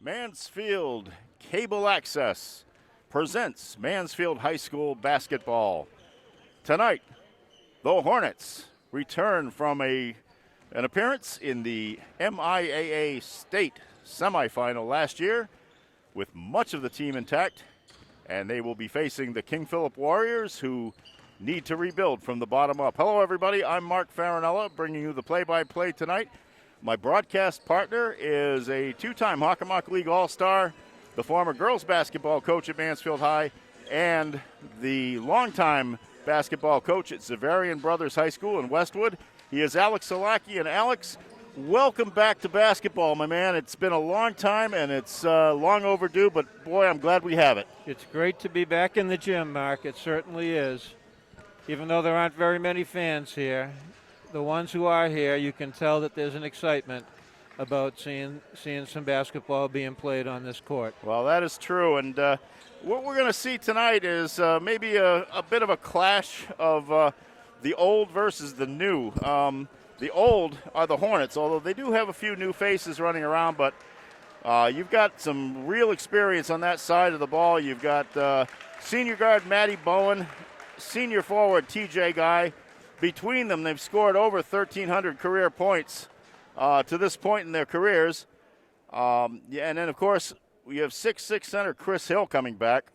Mansfield Cable Access presents Mansfield High School basketball. Tonight, the Hornets return from an appearance in the MIAA state semifinal last year with much of the team intact, and they will be facing the King Philip Warriors, who need to rebuild from the bottom up. Hello, everybody. I'm Mark Farinella, bringing you the play-by-play tonight. My broadcast partner is a two-time Hockomock League All-Star, the former girls basketball coach at Mansfield High, and the longtime basketball coach at Zavarian Brothers High School in Westwood. He is Alex Salaki. And Alex, welcome back to basketball, my man. It's been a long time, and it's long overdue, but boy, I'm glad we have it. It's great to be back in the gym, Mark. It certainly is. Even though there aren't very many fans here, the ones who are here, you can tell that there's an excitement about seeing some basketball being played on this court. Well, that is true, and what we're going to see tonight is maybe a bit of a clash of the old versus the new. The old are the Hornets, although they do have a few new faces running around, but you've got some real experience on that side of the ball. You've got senior guard Matty Bowen, senior forward TJ Guy. Between them, they've scored over 1,300 career points to this point in their careers. And then, of course, we have 6'6" center Chris Hill coming back.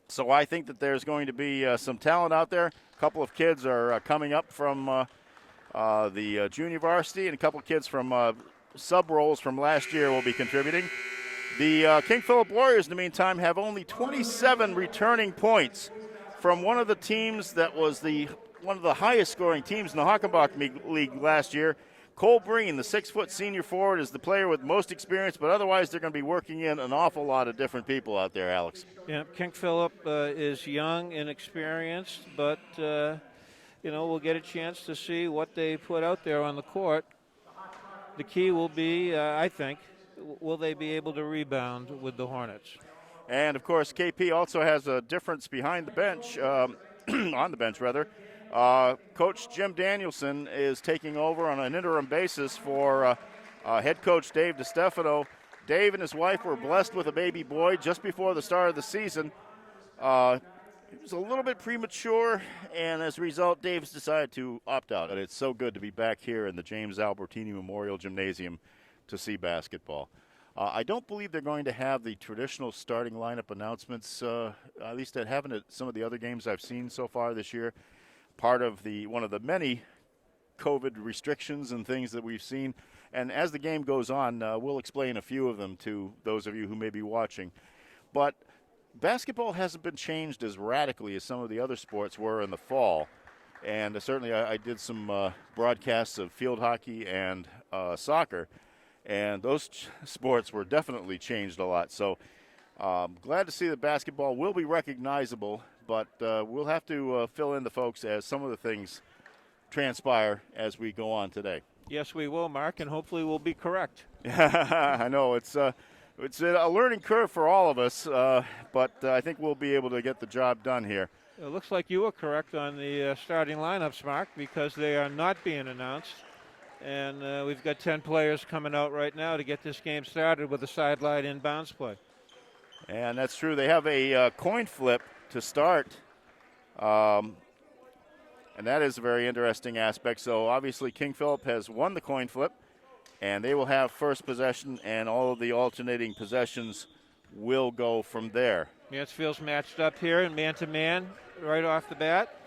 So I think that there's going to be some talent out there. A couple of kids are coming up from the junior varsity, and a couple of kids from sub-roles from last year will be contributing. The King Philip Warriors, in the meantime, have only 27 returning points from one of the teams that was one of the highest scoring teams in the Hockenbach League last year. Cole Breen, the 6-foot senior forward, is the player with most experience, but otherwise they're going to be working in an awful lot of different people out there, Alex. Yeah, King Philip is young and experienced, but, we'll get a chance to see what they put out there on the court. The key will be, I think, will they be able to rebound with the Hornets? And, of course, KP also has a difference behind the bench, on the bench, rather. Coach Jim Danielson is taking over on an interim basis for head coach Dave DiStefano. Dave and his wife were blessed with a baby boy just before the start of the season. He was a little bit premature, and as a result, Dave's decided to opt out. And it's so good to be back here in the James Albertini Memorial Gymnasium to see basketball. I don't believe they're going to have the traditional starting lineup announcements, at least I haven't at some of the other games I've seen so far this year. Part of one of the many COVID restrictions and things that we've seen. And as the game goes on, we'll explain a few of them to those of you who may be watching. But basketball hasn't been changed as radically as some of the other sports were in the fall. And certainly I did some broadcasts of field hockey and soccer. And those sports were definitely changed a lot. So glad to see that basketball will be recognizable, but we'll have to fill in the folks as some of the things transpire as we go on today. Yes, we will, Mark, and hopefully we'll be correct. I know it's a learning curve for all of us, but I think we'll be able to get the job done here. It looks like you were correct on the starting lineups, Mark, because they are not being announced. And we've got 10 players coming out right now to get this game started with a sideline inbounds play. And that's true. They have a coin flip to start. And that is a very interesting aspect. So obviously King Philip has won the coin flip, and they will have first possession, and all of the alternating possessions will go from there. Mansfield's matched up here in man-to-man right off the bat.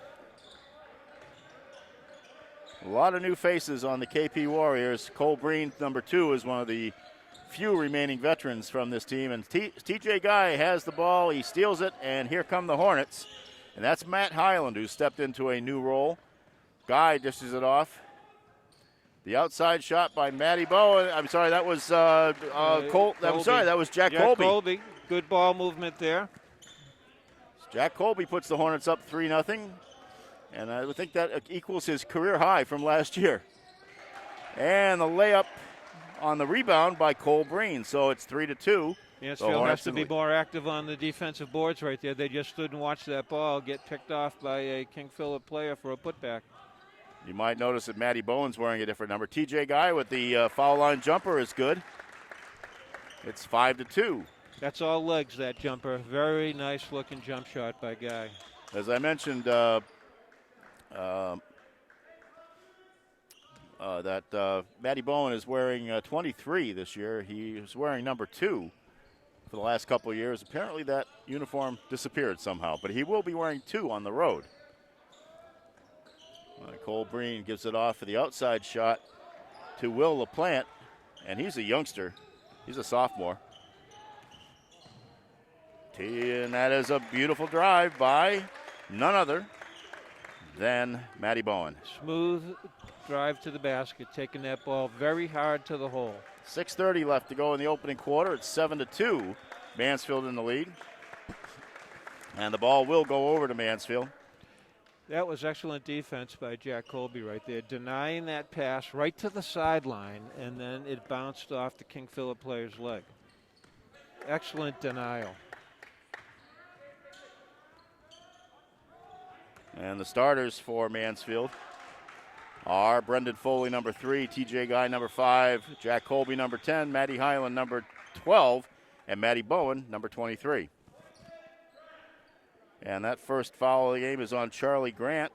A lot of new faces on the KP Warriors. Cole Breen, number 2, is one of the few remaining veterans from this team. And TJ Guy has the ball. He steals it, and here come the Hornets. And that's Matt Highland, who stepped into a new role. Guy dishes it off. The outside shot by Matty Bowen. I'm sorry, that was Cole. I'm sorry, that was Jack Colby. Good ball movement there. Jack Colby puts the Hornets up 3-0. And I would think that equals his career high from last year. And the layup on the rebound by Cole Breen. So it's 3-2. Mansfield has to be more active on the defensive boards right there. They just stood and watched that ball get picked off by a King Philip player for a putback. You might notice that Matty Bowen's wearing a different number. TJ Guy with the foul line jumper is good. It's 5-2. That's all legs, that jumper. Very nice looking jump shot by Guy. As I mentioned, that Matty Bowen is wearing 23 this year. He was wearing number 2 for the last couple of years. Apparently that uniform disappeared somehow, but he will be wearing 2 on the road. Cole Breen gives it off for the outside shot to Will LaPlante, and he's a youngster. He's a sophomore. And that is a beautiful drive by none other than Matty Bowen. Smooth drive to the basket, taking that ball very hard to the hole. 6:30 left to go in the opening quarter. It's 7-2. Mansfield in the lead. And the ball will go over to Mansfield. That was excellent defense by Jack Colby right there, denying that pass right to the sideline, and then it bounced off the King Philip player's leg. Excellent denial. And the starters for Mansfield are Brendan Foley, number 3, TJ Guy, number 5, Jack Colby, number 10, Matty Highland, number 12, and Matty Bowen, number 23. And that first foul of the game is on Charlie Grant.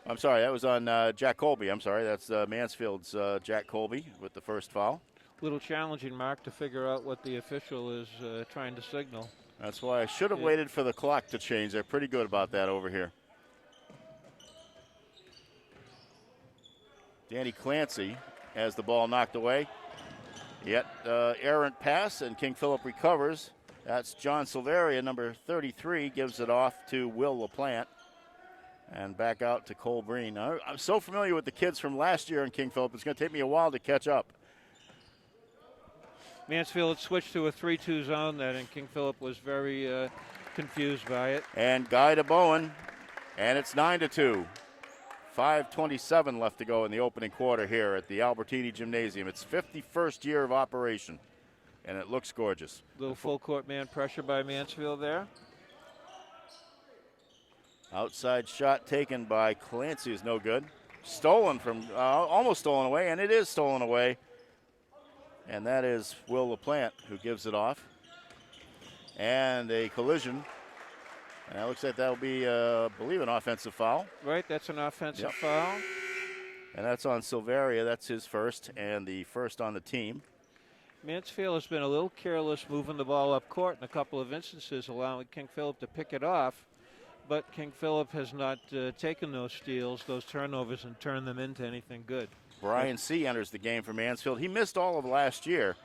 I'm sorry, that was on Jack Colby. I'm sorry, that's Mansfield's Jack Colby with the first foul. Little challenging, Mark, to figure out what the official is trying to signal. That's why I should have waited for the clock to change. They're pretty good about that over here. Danny Clancy has the ball knocked away. Yet errant pass, and King Philip recovers. That's John Silveria, number 33, gives it off to Will LaPlante. And back out to Cole Breen. I'm so familiar with the kids from last year in King Philip, it's going to take me a while to catch up. Mansfield had switched to a 3-2 zone then, and King Philip was very confused by it. And Guy to Bowen, and it's 9-2. 5:27 left to go in the opening quarter here at the Albertini Gymnasium. It's 51st year of operation, and it looks gorgeous. Little full court man pressure by Mansfield there. Outside shot taken by Clancy is no good. Stolen from, almost stolen away, and it is stolen away. And that is Will LaPlante who gives it off. And a collision. And that looks like that will be, I believe, an offensive foul. Right, that's an offensive foul. And that's on Silveria. That's his first, and the first on the team. Mansfield has been a little careless moving the ball up court in a couple of instances, allowing King Philip to pick it off. But King Philip has not taken those steals, those turnovers, and turned them into anything good. Brian C. enters the game for Mansfield. He missed all of last year,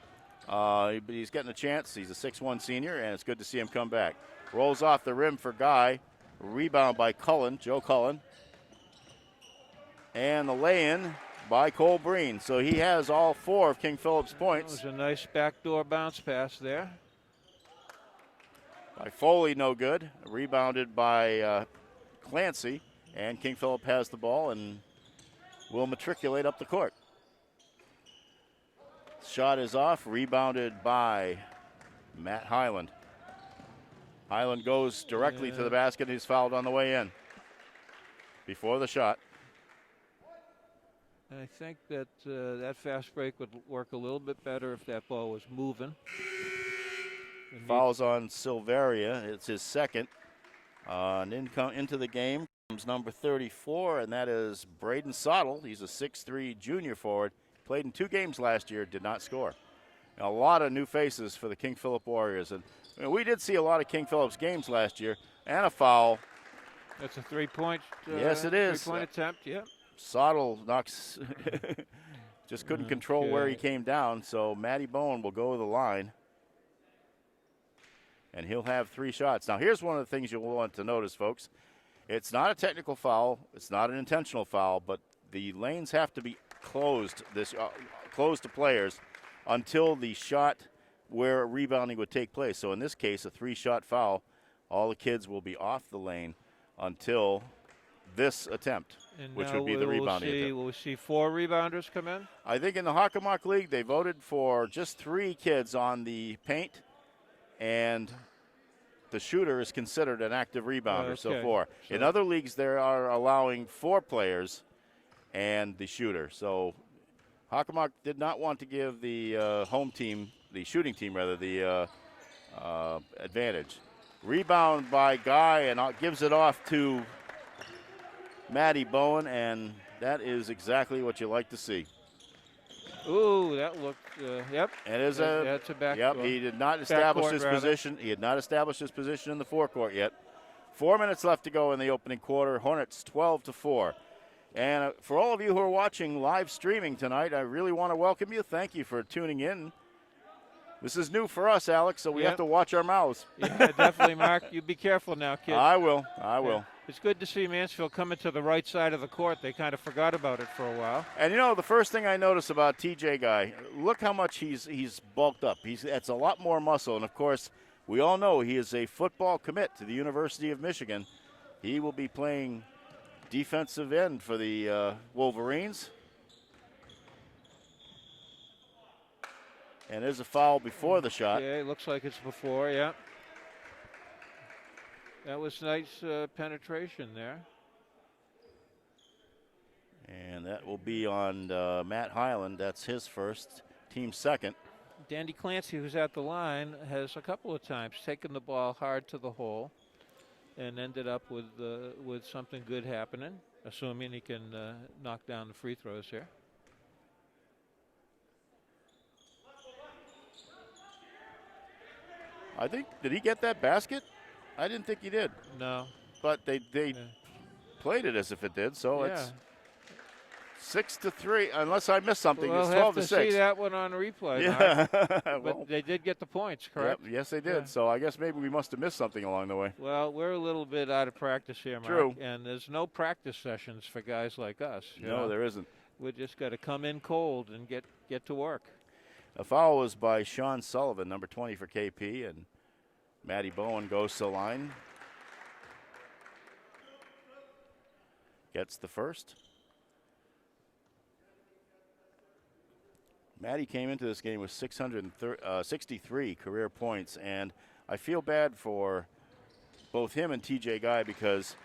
but he's getting a chance. He's a 6'1 senior, and it's good to see him come back. Rolls off the rim for Guy. Rebound by Cullen, Joe Cullen. And the lay-in by Cole Breen. So he has all 4 of King Philip's points. That was a nice backdoor bounce pass there. By Foley, no good. Rebounded by Clancy. And King Philip has the ball and will matriculate up the court. Shot is off, rebounded by Matt Highland. Highland goes directly to the basket. He's fouled on the way in before the shot. I think that that fast break would work a little bit better if that ball was moving. Fouls on Silveria. It's his second. And into the game comes number 34, and that is Braden Sottle. He's a 6'3 junior forward. Played in 2 games last year, did not score. A lot of new faces for the King Philip Warriors. And we did see a lot of King Philip's games last year. And a foul. That's a three-point. Yes, it is. Three-point attempt, yep. Sottle knocks, just couldn't control where he came down. So Matty Bowen will go to the line. And he'll have 3 shots. Now, here's one of the things you'll want to notice, folks. It's not a technical foul. It's not an intentional foul, but the lanes have to be closed to players until the shot where rebounding would take place. So in this case, a 3-shot foul. All the kids will be off the lane until this attempt, And which would be the rebounding attempt. Will we see 4 rebounders come in? I think in the Hockomock League, they voted for just 3 kids on the paint, and the shooter is considered an active rebounder, so 4. In other leagues, they are allowing 4 players and the shooter. So Hockomock did not want to give the home team, the shooting team rather, the advantage. Rebound by Guy, and gives it off to Maddie Bowen, and that is exactly what you like to see. Ooh, that looked, yep. It is that's a back. Yep, he did not establish his position. He had not established his position in the forecourt yet. 4 minutes left to go in the opening quarter. Hornets 12-4. And for all of you who are watching live streaming tonight, I really want to welcome you. Thank you for tuning in. This is new for us, Alex, so we have to watch our mouths. Yeah, definitely, Mark. You be careful now, kid. I will. It's good to see Mansfield coming to the right side of the court. They kind of forgot about it for a while. And, the first thing I notice about TJ Guy, look how much he's bulked up. That's a lot more muscle. And, of course, we all know he is a football commit to the University of Michigan. He will be playing defensive end for the Wolverines. And there's a foul before the shot. Yeah, it looks like it's before, yeah. That was nice penetration there. And that will be on Matt Hyland. That's his first, team second. Dandy Clancy, who's at the line, has a couple of times taken the ball hard to the hole and ended up with something good happening, assuming he can knock down the free throws here. I think, did he get that basket? I didn't think he did. No. But they played it as if it did, so it's 6-3, unless I missed something. We'll it's 12-6. have to see that one on replay. Yeah. But they did get the points, correct? Yep, yes, they did. Yeah. So I guess maybe we must have missed something along the way. Well, we're a little bit out of practice here, Mark. True. And there's no practice sessions for guys like us. No, there isn't. We just got to come in cold and get to work. A foul was by Sean Sullivan, number 20 for KP, and Maddie Bowen goes to the line. Gets the first. Maddie came into this game with 663 career points, and I feel bad for both him and TJ Guy because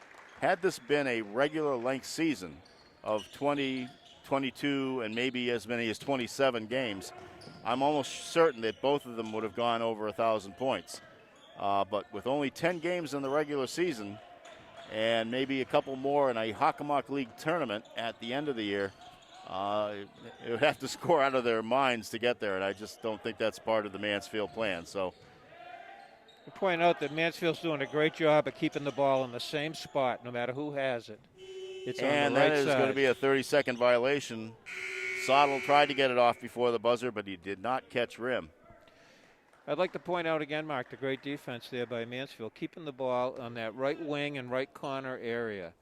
had this been a regular length season of 20, 22, and maybe as many as 27 games, I'm almost certain that both of them would have gone over 1,000 points. But with only 10 games in the regular season and maybe a couple more in a Hockomock League tournament at the end of the year, it would have to score out of their minds to get there, and I just don't think that's part of the Mansfield plan. So, I point out that Mansfield's doing a great job of keeping the ball in the same spot, no matter who has it. It's and on the right that is side. going to be a 30-second violation. Sottle tried to get it off before the buzzer, but he did not catch rim. I'd like to point out again, Mark, the great defense there by Mansfield, keeping the ball on that right wing and right corner area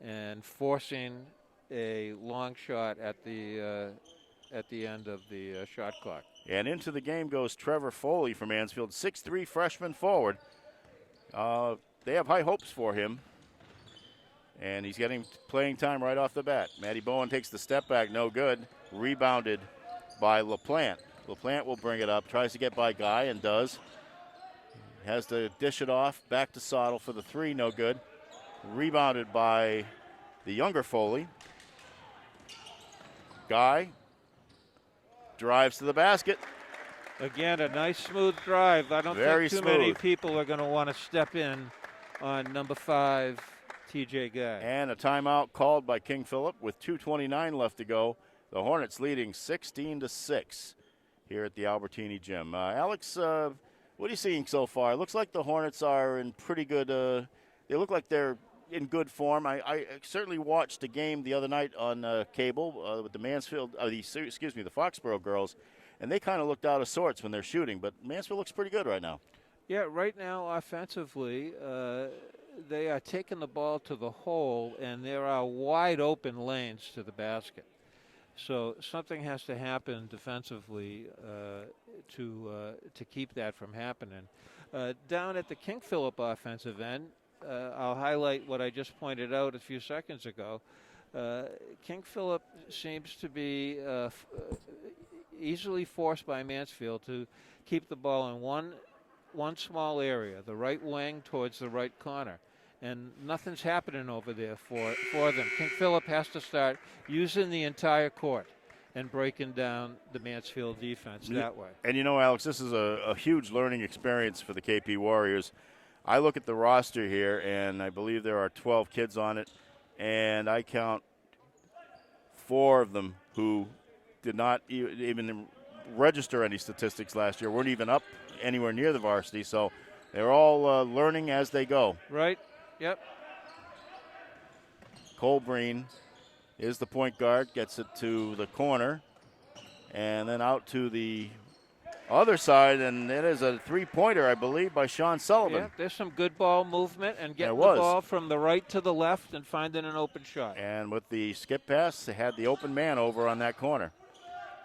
and forcing a long shot at the end of the shot clock. And into the game goes Trevor Foley from Mansfield, 6'3" freshman forward. They have high hopes for him, and he's getting playing time right off the bat. Maddie Bowen takes the step back, no good. Rebounded by LaPlante. LaPlante will bring it up, tries to get by Guy, and does. Has to dish it off, back to Sottle for the three, no good. Rebounded by the younger Foley. Guy drives to the basket. Again, a nice smooth drive. I don't think too many people are going to want to step in on number 5, TJ Guy. And a timeout called by King Philip with 2:29 left to go. The Hornets leading 16-6 here at the Albertini Gym. Alex, what are you seeing so far? It looks like the Hornets are in pretty good. They look like they're in good form. I certainly watched a game the other night on cable with the the Foxborough girls, and they kind of looked out of sorts when they're shooting. But Mansfield looks pretty good right now. Yeah, right now offensively, they are taking the ball to the hole, and there are wide open lanes to the basket. So something has to happen defensively to keep that from happening. Down at the King Philip offensive end, I'll highlight what I just pointed out a few seconds ago. King Philip seems to be easily forced by Mansfield to keep the ball in one small area, the right wing towards the right corner. And nothing's happening over there for them. King Philip has to start using the entire court. and breaking down the Mansfield defense that way. And Alex, this is a huge learning experience for the KP Warriors. I look at the roster here, and I believe there are 12 kids on it, and I count 4 of them who did not even register any statistics last year, weren't even up anywhere near the varsity, so they're all learning as they go. Right, yep. Cole Breen is the point guard, gets it to the corner, and then out to the other side, and it is a three-pointer, I believe, by Sean Sullivan. Yeah, there's some good ball movement and getting the ball from the right to the left and finding an open shot. And with the skip pass, they had the open man over on that corner.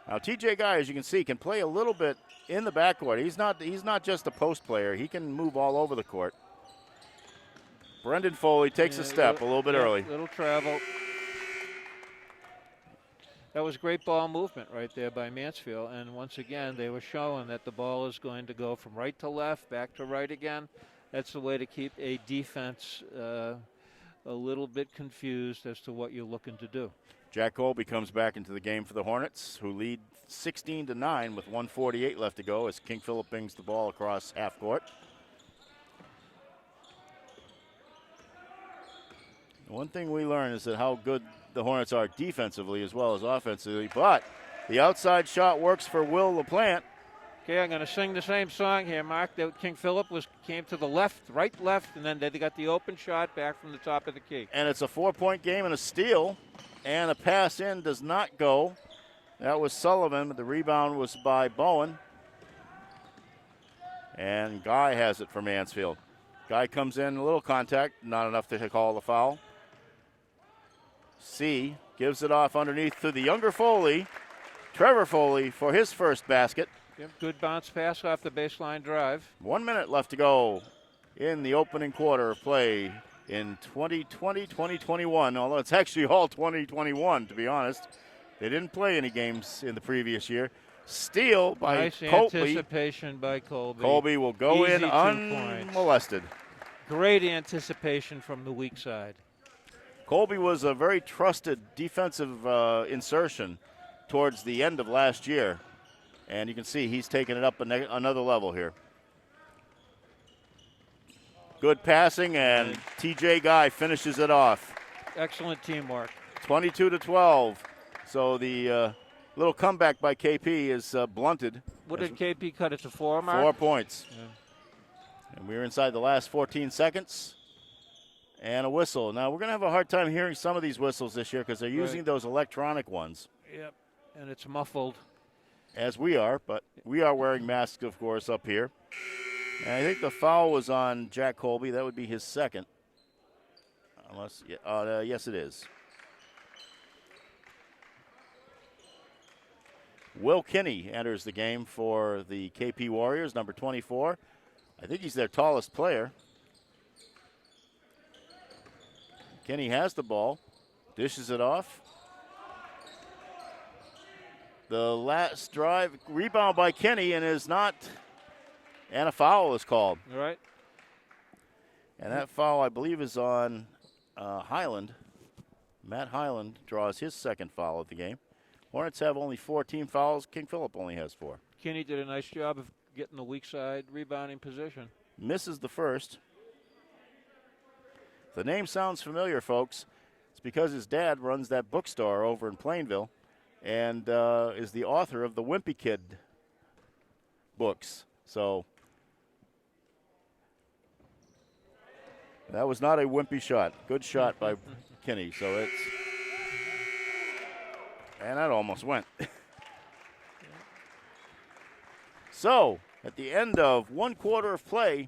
Now, TJ Guy, as you can see, can play a little bit in the backcourt. He's not just a post player. He can move all over the court. Brendan Foley takes a step a little bit early. Little travel. That was great ball movement right there by Mansfield. And once again, they were showing that the ball is going to go from right to left, back to right again. That's the way to keep a defense a little bit confused as to what you're looking to do. Jack Colby comes back into the game for the Hornets, who lead 16-9 with 1:48 left to go as King Philip brings the ball across half court. One thing we learn is that how good the Hornets are defensively as well as offensively, but the outside shot works for Will LaPlante. Okay, I'm going to sing the same song here, Mark. That King Philip came to the left, right, left, and then they got the open shot back from the top of the key. And it's a 4-point game and a steal, and a pass in does not go. That was Sullivan, but the rebound was by Bowen. And Guy has it for Mansfield. Guy comes in, a little contact, not enough to call the foul. C gives it off underneath to the younger Foley, Trevor Foley, for his first basket. Yep, good bounce pass off the baseline drive. 1 minute left to go in the opening quarter of play in 2020-2021, although it's actually all 2021, to be honest. They didn't play any games in the previous year. Steal by nice Colby. Anticipation by Colby. Colby will go Easy in 2 unmolested. points. Great anticipation from the weak side. Colby was a very trusted defensive insertion towards the end of last year. And you can see he's taking it up another level here. Good passing, and TJ Guy finishes it off. Excellent teamwork. 22-12. So the little comeback by KP is blunted. What did KP cut it to 4, Mark? 4 points. Yeah. And we're inside the last 14 seconds. And a whistle. Now, we're going to have a hard time hearing some of these whistles this year because they're using those electronic ones. Yep, and it's muffled. As we are, but we are wearing masks, of course, up here. And I think the foul was on Jack Colby. That would be his second. Unless, yes, it is. Will Kinney enters the game for the KP Warriors, number 24. I think he's their tallest player. Kinney has the ball, dishes it off. The last drive, rebound by Kinney, and a foul is called. All right. And that foul, I believe, is on Highland. Matt Highland draws his second foul of the game. Hornets have only 14 fouls. King Philip only has 4. Kinney did a nice job of getting the weak side rebounding position. Misses the first. The name sounds familiar, folks. It's because his dad runs that bookstore over in Plainville and is the author of the Wimpy Kid books. So that was not a wimpy shot. Good shot by Kinney. So and that almost went. So at the end of 1 quarter of play,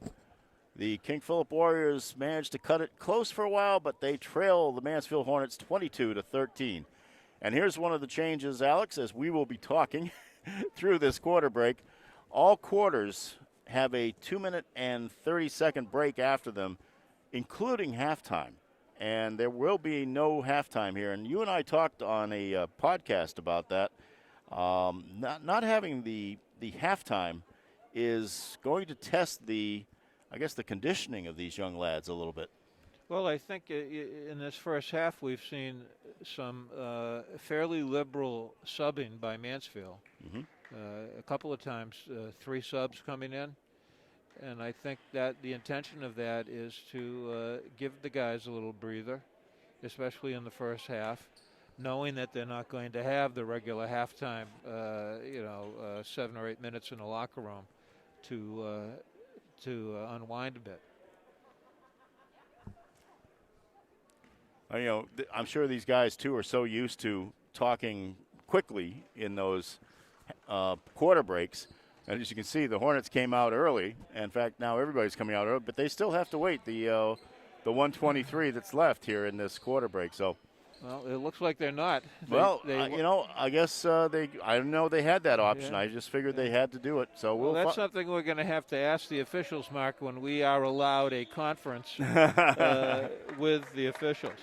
the King Philip Warriors managed to cut it close for a while, but they trail the Mansfield Hornets 22-13. And here's one of the changes, Alex, as we will be talking through this quarter break. All quarters have a 2-minute and 30-second break after them, including halftime. And there will be no halftime here. And you and I talked on a podcast about that. Not having the halftime is going to test the conditioning of these young lads a little bit. Well, I think in this first half we've seen some fairly liberal subbing by Mansfield. Mm-hmm. A couple of times, 3 subs coming in. And I think that the intention of that is to give the guys a little breather, especially in the first half, knowing that they're not going to have the regular halftime, 7 or 8 minutes in the locker room to unwind a bit. I'm sure these guys, too, are so used to talking quickly in those quarter breaks. And as you can see, the Hornets came out early. In fact, now everybody's coming out early, but they still have to wait the 123 that's left here in this quarter break. So, well, it looks like they're not. I guess I didn't know they had that option. Yeah. I just figured they had to do it. So well that's something we're going to have to ask the officials, Mark, when we are allowed a conference with the officials.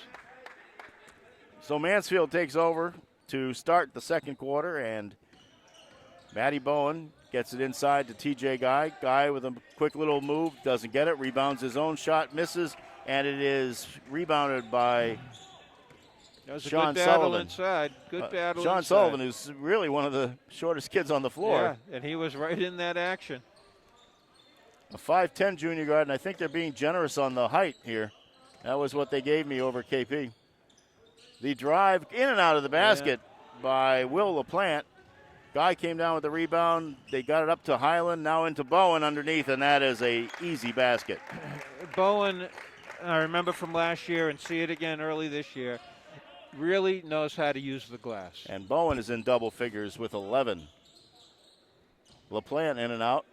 So Mansfield takes over to start the second quarter, and Matty Bowen gets it inside to TJ Guy. Guy with a quick little move, doesn't get it, rebounds his own shot, misses, and it is rebounded by that was Sean a good battle Sullivan. Inside. Good battle Sean inside. Sullivan, who's really one of the shortest kids on the floor. Yeah, and he was right in that action. A 5'10 junior guard, and I think they're being generous on the height here. That was what they gave me over KP. The drive in and out of the basket by Will LaPlante. Guy came down with the rebound. They got it up to Highland, now into Bowen underneath, and that is a easy basket. Bowen, I remember from last year and see it again early this year, really knows how to use the glass. And Bowen is in double figures with 11. LaPlante in and out,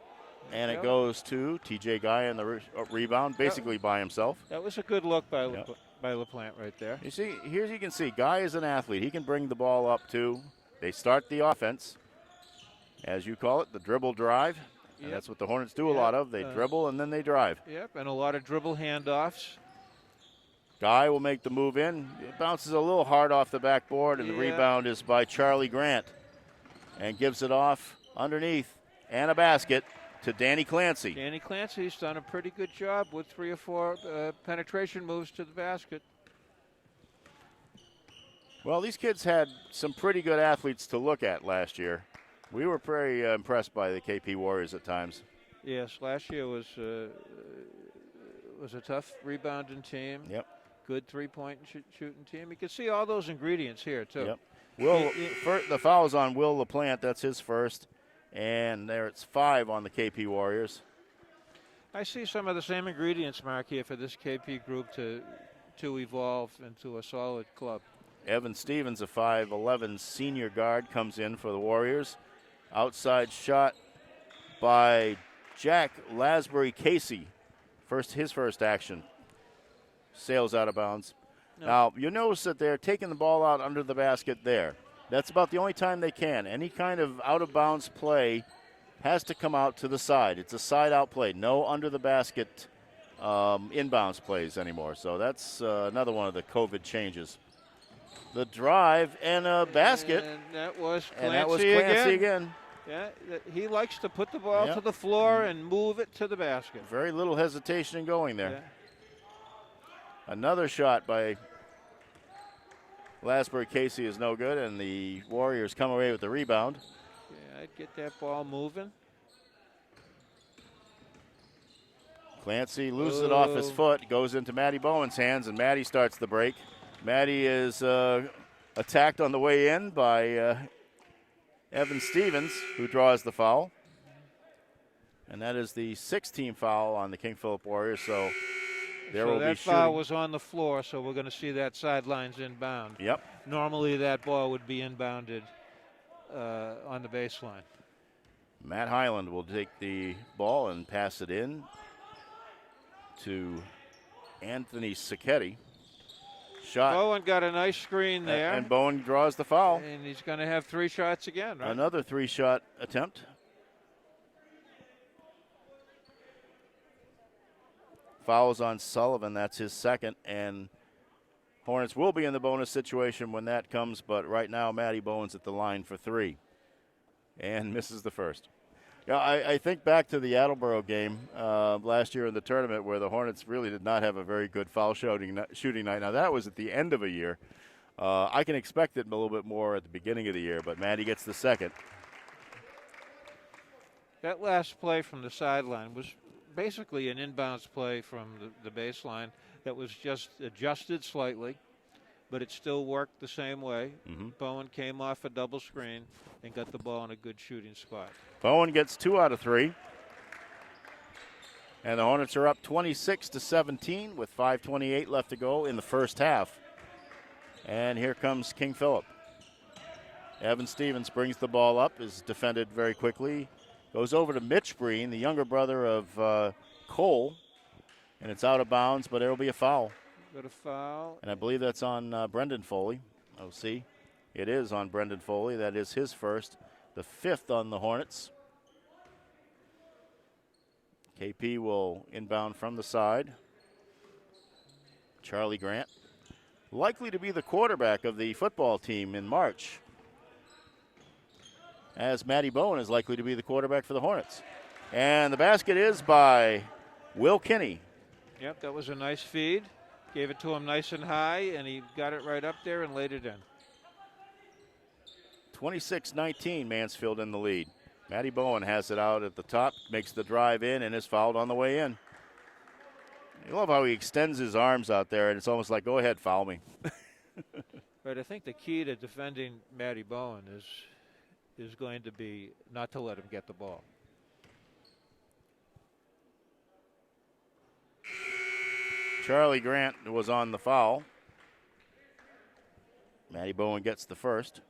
and it goes to TJ Guy in the rebound, basically by himself. That was a good look by LaPlante right there. You see, here you can see, Guy is an athlete. He can bring the ball up too. They start the offense, as you call it, the dribble drive. And that's what the Hornets do a lot of. They dribble and then they drive. Yep, and a lot of dribble handoffs. Guy will make the move in. It bounces a little hard off the backboard, and the rebound is by Charlie Grant. And gives it off underneath and a basket to Danny Clancy. Danny Clancy's done a pretty good job with 3 or 4 penetration moves to the basket. Well, these kids had some pretty good athletes to look at last year. We were very impressed by the KP Warriors at times. Yes, last year was a tough rebounding team. Yep. Good three-point shooting team. You can see all those ingredients here, too. Yep. The foul is on Will LaPlante. That's his first. And there it's 5 on the KP Warriors. I see some of the same ingredients, Mark, here for this KP group to evolve into a solid club. Evan Stevens, a 5'11 senior guard, comes in for the Warriors. Outside shot by Jack Lasbury Casey. His first action. Sails out of bounds. No. Now, you notice that they're taking the ball out under the basket there. That's about the only time they can. Any kind of out-of-bounds play has to come out to the side. It's a side-out play. No under-the-basket inbounds plays anymore. So that's another one of the COVID changes. The drive and a basket. And that was Clancy again. Yeah, he likes to put the ball to the floor and move it to the basket. Very little hesitation in going there. Yeah. Another shot by Lasbury Casey is no good, and the Warriors come away with the rebound. Yeah, I'd get that ball moving. Clancy loses it off his foot, goes into Matty Bowen's hands, and Matty starts the break. Matty is attacked on the way in by Evan Stevens, who draws the foul. And that is the 6th-team foul on the King Philip Warriors, so there will be shooting. That foul was on the floor, so we're going to see that sidelines inbound. Yep. Normally that ball would be inbounded on the baseline. Matt Highland will take the ball and pass it in to Anthony Sacchetti. Shot. Bowen got a nice screen there. And Bowen draws the foul. And he's going to have 3 shots again, right? Another 3-shot attempt. Fouls on Sullivan. That's his second. And Hornets will be in the bonus situation when that comes. But right now, Matty Bowen's at the line for 3. And misses the first. Yeah, I think back to the Attleboro game last year in the tournament where the Hornets really did not have a very good foul shooting night. Now, that was at the end of a year. I can expect it a little bit more at the beginning of the year, but Maddie gets the second. That last play from the sideline was basically an inbounds play from the baseline that was just adjusted slightly, but it still worked the same way. Bowen came off a double screen and got the ball in a good shooting spot. Bowen gets 2 out of 3. And the Hornets are up 26-17 with 5:28 left to go in the first half. And here comes King Philip. Evan Stevens brings the ball up, is defended very quickly. Goes over to Mitch Breen, the younger brother of Cole. And it's out of bounds, but it'll be a foul. Got a foul. And I believe that's on Brendan Foley. Oh, see, it is on Brendan Foley. That is his first, the 5th on the Hornets. KP will inbound from the side. Charlie Grant, likely to be the quarterback of the football team in March, as Matty Bowen is likely to be the quarterback for the Hornets. And the basket is by Will Kinney. Yep, that was a nice feed. Gave it to him nice and high, and he got it right up there and laid it in. 26-19, Mansfield in the lead. Matty Bowen has it out at the top, makes the drive in, and is fouled on the way in. I love how he extends his arms out there, and it's almost like, go ahead, foul me. Right, I think the key to defending Matty Bowen is going to be not to let him get the ball. Charlie Grant was on the foul. Matty Bowen gets the first.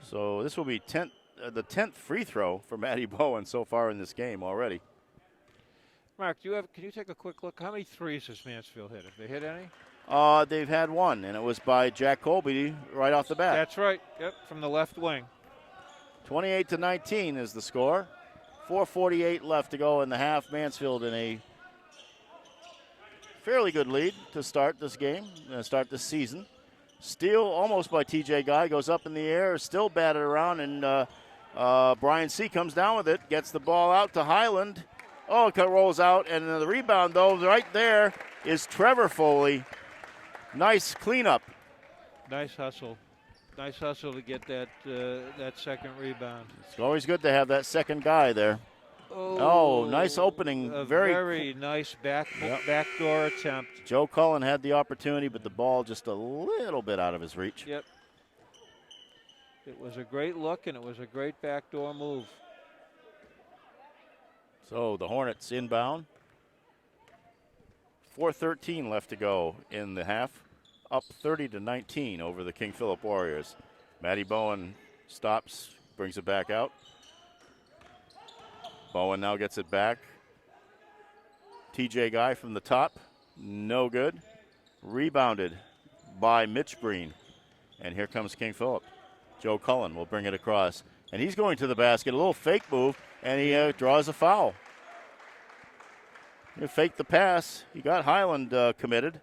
So this will be the 10th free throw for Matty Bowen so far in this game already. Mark, can you take a quick look? How many threes has Mansfield hit? Have they hit any? They've had one, and it was by Jack Colby right off the bat. That's right. Yep, from the left wing. 28-19 is the score. 4:48 left to go in the half. Mansfield in a fairly good lead to start this game, start this season. Steal almost by TJ Guy, goes up in the air, still batted around, and Brian C. comes down with it, gets the ball out to Highland. Oh, it rolls out, and the rebound, though, right there is Trevor Foley. Nice cleanup. Nice hustle. Nice hustle to get that second rebound. It's always good to have that second guy there. Oh, nice opening. A very nice backdoor attempt. Joe Cullen had the opportunity, but the ball just a little bit out of his reach. Yep. It was a great look, and it was a great backdoor move. So the Hornets inbound. 4:13 left to go in the half. Up 30-19 over the King Philip Warriors. Matty Bowen stops, brings it back out. Bowen now gets it back. TJ Guy from the top, no good. Rebounded by Mitch Breen. And here comes King Philip. Joe Cullen will bring it across. And he's going to the basket, a little fake move, and he draws a foul. He faked the pass. He got Highland committed.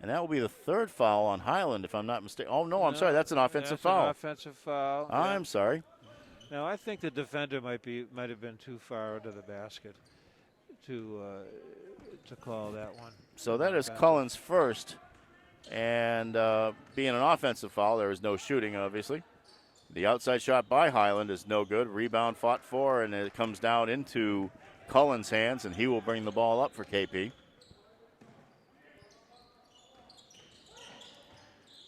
And that will be the third foul on Highland, if I'm not mistaken. Oh, no, I'm sorry. That's an offensive foul. An offensive foul. I'm sorry. Now, I think the defender might have been too far into the basket to call that one. So that is Cullen's first. And being an offensive foul, there is no shooting, obviously. The outside shot by Highland is no good. Rebound fought for, and it comes down into Cullen's hands, and he will bring the ball up for KP.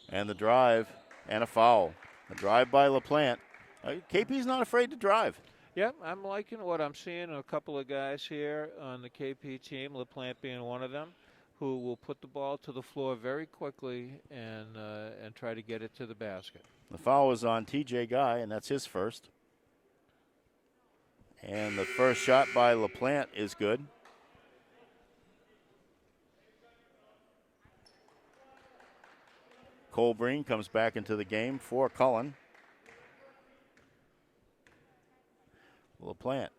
And the drive and a foul. A drive by LaPlante. KP's not afraid to drive. Yeah, I'm liking what I'm seeing. A couple of guys here on the KP team, LaPlante being one of them, who will put the ball to the floor very quickly and try to get it to the basket. The foul was on TJ Guy, and that's his first. And the first shot by LaPlante is good. Cole Breen comes back into the game for Cullen. LaPlante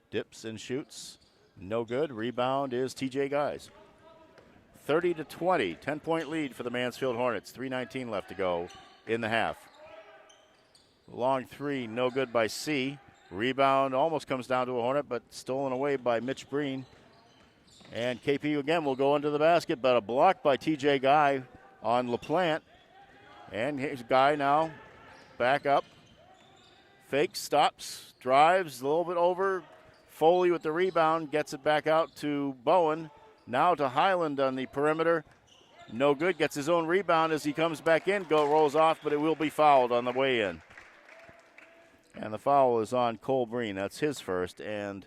dips and shoots. No good. Rebound is TJ Guys. 30-20, 10-point lead for the Mansfield Hornets. 3:19 left to go in the half. Long three, no good by C. Rebound almost comes down to a Hornet, but stolen away by Mitch Breen. And KP again will go into the basket, but a block by TJ Guy on LaPlante. And here's Guy now, back up. Fakes, stops, drives, a little bit over. Foley with the rebound, gets it back out to Bowen. Now to Highland on the perimeter. No good, gets his own rebound as he comes back in. Rolls off, but it will be fouled on the way in. And the foul is on Cole Breen. That's his first, and,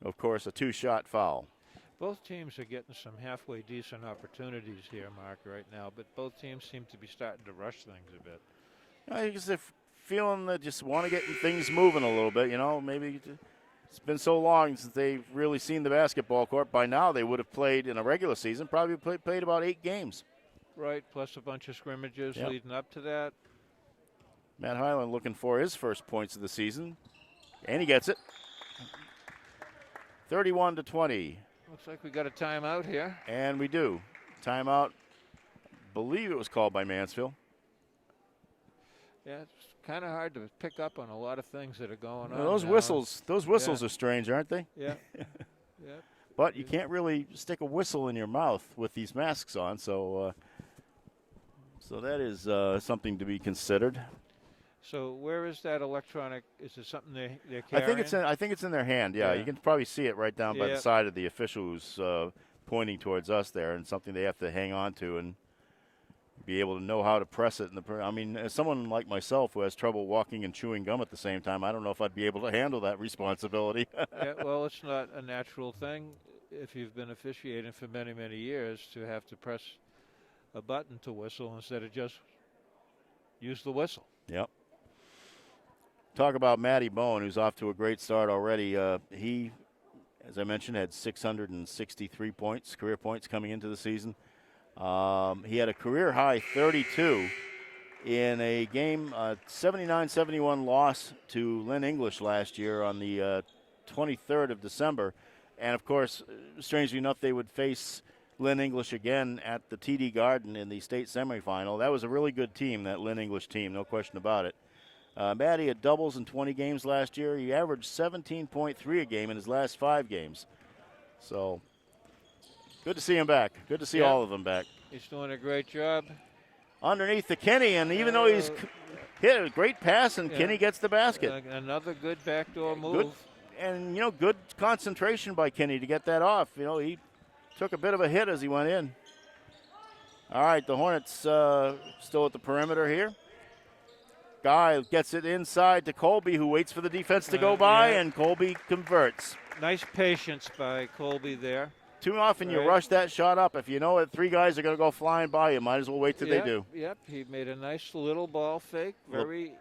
of course, a two-shot foul. Both teams are getting some halfway decent opportunities here, Mark, right now, but both teams seem to be starting to rush things a bit. I guess they're feeling that just want to get things moving a little bit, maybe it's been so long since they've really seen the basketball court. By now they would have played in a regular season, probably played about 8 games. Right, plus a bunch of scrimmages leading up to that. Matt Highland looking for his first points of the season, and he gets it. 31-20. Looks like we got a timeout here. And we do. Timeout. Believe it was called by Mansfield. Yeah, it's kind of hard to pick up on a lot of things that are going on. Those whistles are strange, aren't they? Yeah. Yeah. But you can't really stick a whistle in your mouth with these masks on, so that is something to be considered. So where is that electronic? Is it something they're carrying? I think it's in their hand. Yeah, you can probably see it right down by the side of the official who's pointing towards us there, and something they have to hang on to and be able to know how to press it. As someone like myself who has trouble walking and chewing gum at the same time, I don't know if I'd be able to handle that responsibility. Yeah, well, it's not a natural thing if you've been officiating for many, many years to have to press a button to whistle instead of just use the whistle. Yep. Talk about Matty Bowen, who's off to a great start already. He, as I mentioned, had 663 points, career points coming into the season. He had a career-high 32 in a game, 79-71 loss to Lynn English last year on the 23rd of December. And, of course, strangely enough, they would face Lynn English again at the TD Garden in the state semifinal. That was a really good team, that Lynn English team, no question about it. Matty had doubles in 20 games last year. He averaged 17.3 a game in his last 5 games. So, good to see him back. Good to see all of them back. He's doing a great job. Underneath to Kenny, and even though he's hit a great pass, and Kenny gets the basket. Another good backdoor move. Good, and, good concentration by Kenny to get that off. He took a bit of a hit as he went in. All right, the Hornets still at the perimeter here. Guy gets it inside to Colby, who waits for the defense to go by, and Colby converts. Nice patience by Colby there. Too often you rush that shot up. If you know that 3 guys are going to go flying by, you might as well wait till they do. Yep, he made a nice little ball fake, very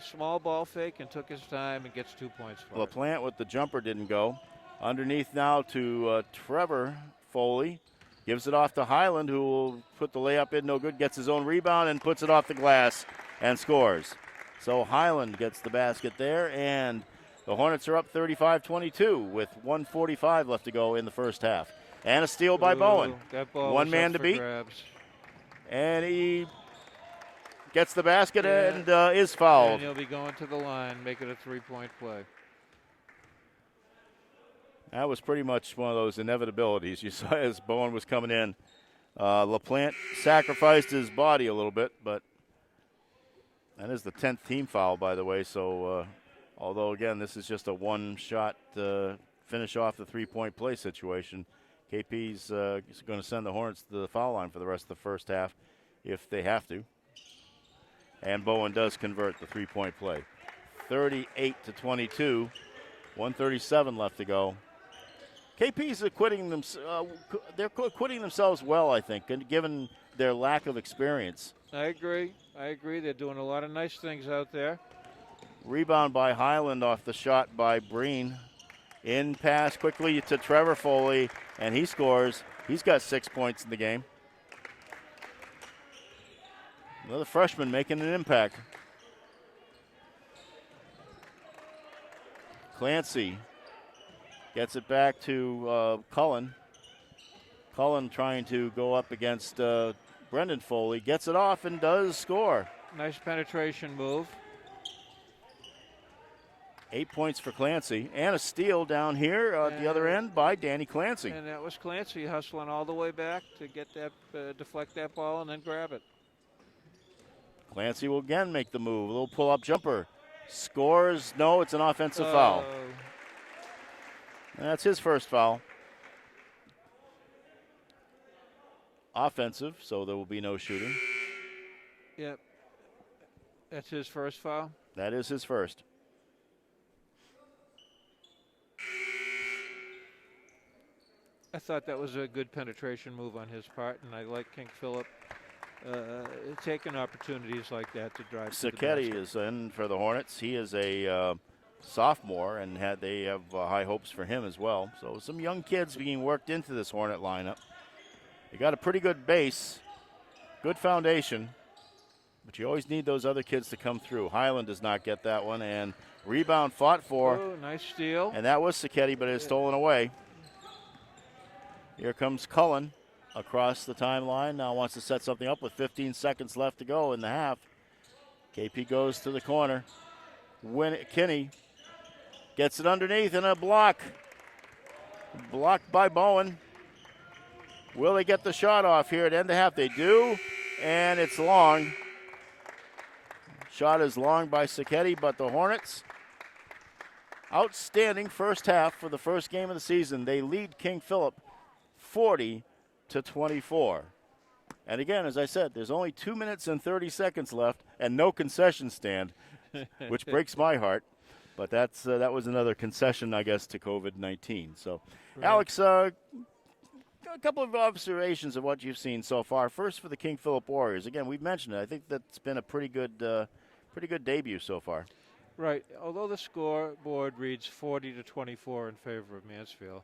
small ball fake, and took his time and gets 2 points for it. LaPlante with the jumper didn't go. Underneath now to Trevor Foley. Gives it off to Highland, who will put the layup in, no good, gets his own rebound and puts it off the glass and scores. So Highland gets the basket there, and the Hornets are up 35-22 with 1:45 left to go in the first half. And a steal by Bowen. That ball One man to beat. Grabs. And he gets the basket and is fouled. And he'll be going to the line, make it a 3-point play. That was pretty much one of those inevitabilities you saw as Bowen was coming in. LaPlante sacrificed his body a little bit, but that is the 10th team foul, by the way. So, although, again, this is just a one-shot finish off the 3-point play situation, KP's going to send the Hornets to the foul line for the rest of the first half if they have to. And Bowen does convert the 3-point play. 38-22, 1:37 left to go. KP's acquitting them. They're acquitting themselves well, I think, given their lack of experience. I agree. They're doing a lot of nice things out there. Rebound by Highland off the shot by Breen. In pass quickly to Trevor Foley, and he scores. He's got 6 points in the game. Another freshman making an impact. Clancy gets it back to Cullen. Cullen trying to go up against Brendan Foley gets it off and does score. Nice penetration move. 8 points for Clancy. And a steal down here at the other end by Danny Clancy. And that was Clancy hustling all the way back to get that, deflect that ball and then grab it. Clancy will again make the move. A little pull-up jumper. Scores. No, it's an offensive foul. That's his first foul. Offensive, so there will be no shooting. Yep. That's his first foul? That is his first. I thought that was a good penetration move on his part, and I like King Philip taking opportunities like that to drive to the Sacchetti basket. is in for the Hornets. He is a sophomore, and they have high hopes for him as well. So some young kids being worked into this Hornet lineup. They got a pretty good base, good foundation, but you always need those other kids to come through. Highland does not get that one, and rebound fought for. Oh, nice steal. And that was Sacchetti, but it is stolen away. Here comes Cullen across the timeline. Now wants to set something up with 15 seconds left to go in the half. KP goes to the corner. Kinney gets it underneath and a block. Blocked by Bowen. Will they get the shot off here at end of half? They do, and it's long. Shot is long by Sacchetti, but the Hornets, outstanding first half for the first game of the season. They lead King Philip 40-24. And again, as I said, there's only 2 minutes and 30 seconds left and no concession stand, which breaks my heart. But that was another concession, I guess, to COVID-19. So, right. Alex, a couple of observations of what you've seen so far. First, for the King Philip Warriors. Again, we've mentioned it. I think that's been a pretty good debut so far. Right. Although the scoreboard reads 40-24 in favor of Mansfield,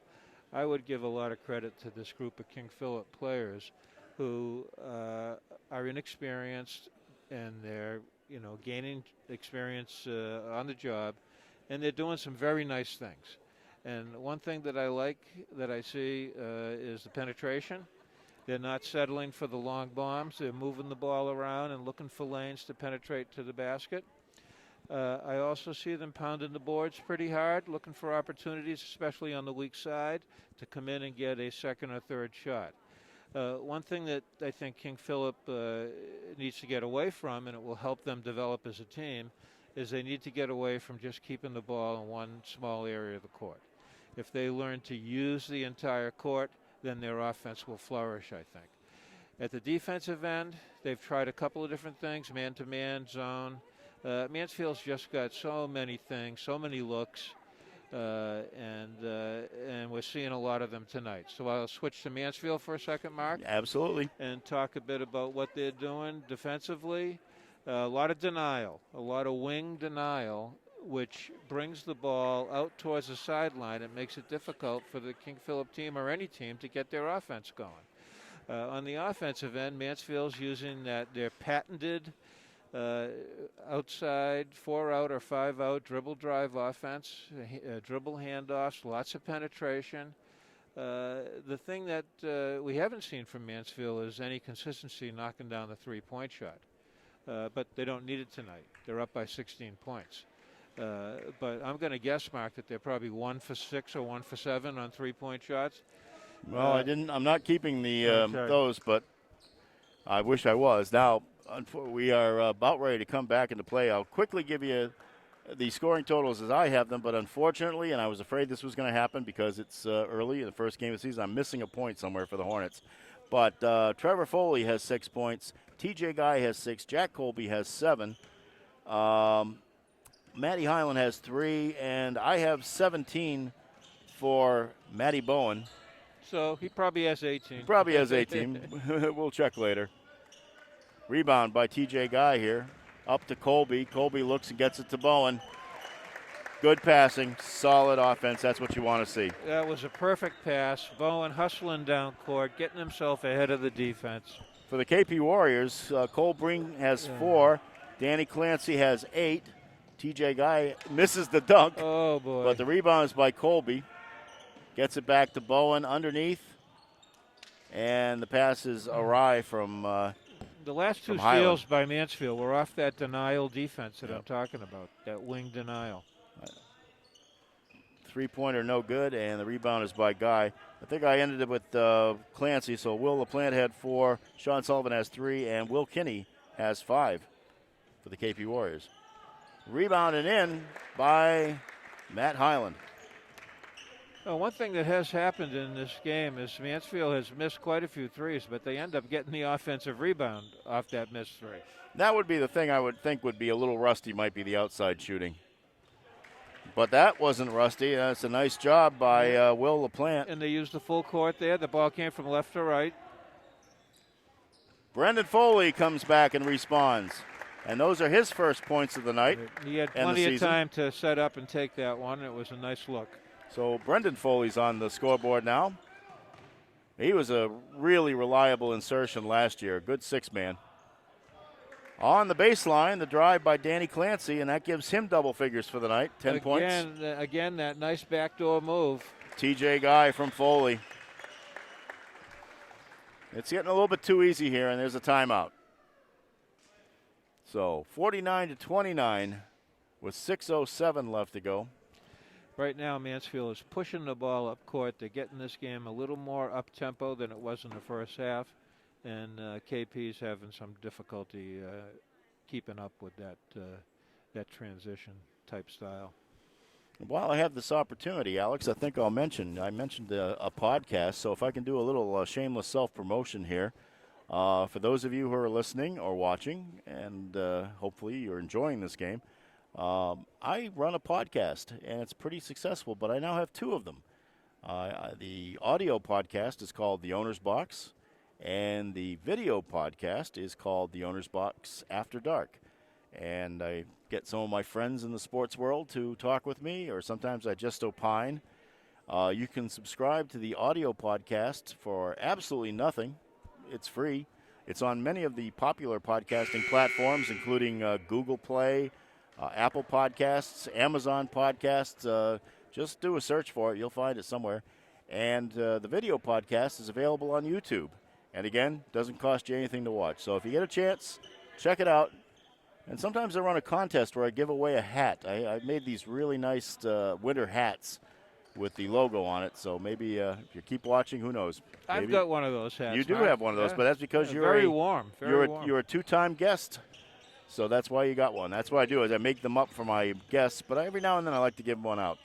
I would give a lot of credit to this group of King Philip players who are inexperienced and they're gaining experience on the job, and they're doing some very nice things. And one thing that I like, that I see, is the penetration. They're not settling for the long bombs. They're moving the ball around and looking for lanes to penetrate to the basket. I also see them pounding the boards pretty hard, looking for opportunities, especially on the weak side, to come in and get a second or third shot. One thing that I think King Philip needs to get away from, and it will help them develop as a team, is they need to get away from just keeping the ball in one small area of the court. If they learn to use the entire court, then their offense will flourish, I think. At the defensive end, they've tried a couple of different things, man-to-man, zone. Mansfield's just got so many things, so many looks, and we're seeing a lot of them tonight. So I'll switch to Mansfield for a second, Mark. Absolutely. And talk a bit about what they're doing defensively. A lot of denial, a lot of wing denial, which brings the ball out towards the sideline. It makes it difficult for the King Philip team or any team to get their offense going. On the offensive end, Mansfield's using their patented outside 4-out or 5-out dribble drive offense, dribble handoffs, lots of penetration. The thing that we haven't seen from Mansfield is any consistency knocking down the three-point shot. But they don't need it tonight. They're up by 16 points. But I'm going to guess, Mark, that they're probably 1 for 6 or 1 for 7 on three-point shots. Well, I'm not keeping those, but I wish I was. Now, we are about ready to come back into play. I'll quickly give you the scoring totals as I have them, but unfortunately, and I was afraid this was going to happen because it's early in the first game of the season, I'm missing a point somewhere for the Hornets. But Trevor Foley has 6 points. TJ Guy has 6. Jack Colby has 7. Matty Highland has 3. And I have 17 for Matty Bowen. So he probably has 18. He probably has 18. We'll check later. Rebound by TJ Guy here. Up to Colby. Colby looks and gets it to Bowen. Good passing, solid offense. That's what you want to see. That was a perfect pass. Bowen hustling down court, getting himself ahead of the defense. For the KP Warriors, Cole Breen has 4. Danny Clancy has 8. TJ Guy misses the dunk. Oh, boy. But the rebound is by Colby. Gets it back to Bowen underneath. and the pass is awry from the last two Highland. steals by Mansfield were off that denial defense that Yep. I'm talking about, that wing denial. Three-pointer no good, and the rebound is by Guy. I think I ended it with Clancy, so Will LaPlante had 4, Sean Sullivan has 3, and Will Kinney has 5 for the KP Warriors. Rebounded in by Matt Highland. Well, one thing that has happened in this game is Mansfield has missed quite a few threes, but they end up getting the offensive rebound off that missed three. That would be the thing I would think would be a little rusty, might be the outside shooting. But that wasn't rusty. That's a nice job by Will LaPlante. And they used the full court there. The ball came from left to right. Brendan Foley comes back and responds. And those are his first points of the night. He had plenty of time to set up and take that one. It was a nice look. So Brendan Foley's on the scoreboard now. He was a really reliable insertion last year. Good six-man. On the baseline, the drive by Danny Clancy, and that gives him double figures for the night, 10 points. Again, that nice backdoor move. TJ Guy from Foley. It's getting a little bit too easy here, and there's a timeout. So 49-29 with 6:07 left to go. Right now, Mansfield is pushing the ball up court. They're getting this game a little more up-tempo than it was in the first half. And KP's having some difficulty keeping up with that transition type style. While I have this opportunity, Alex, I think I mentioned a podcast. So if I can do a little shameless self-promotion here, for those of you who are listening or watching, and hopefully you're enjoying this game, I run a podcast, and it's pretty successful. But I now have 2 of them. The audio podcast is called The Owner's Box. And the video podcast is called The Owner's Box After Dark. And I get some of my friends in the sports world to talk with me, or sometimes I just opine. You can subscribe to the audio podcast for absolutely nothing. It's free. It's on many of the popular podcasting platforms, including Google Play, Apple Podcasts, Amazon Podcasts. Just do a search for it. You'll find it somewhere. And the video podcast is available on YouTube. And again, doesn't cost you anything to watch. So if you get a chance, check it out. And sometimes I run a contest where I give away a hat. I made these really nice winter hats with the logo on it. So maybe if you keep watching, who knows? Maybe. I've got one of those hats. You do have one of those, but that's because you're very warm. You're a 2-time guest. So that's why you got one. That's what I do is I make them up for my guests. But every now and then I like to give one out.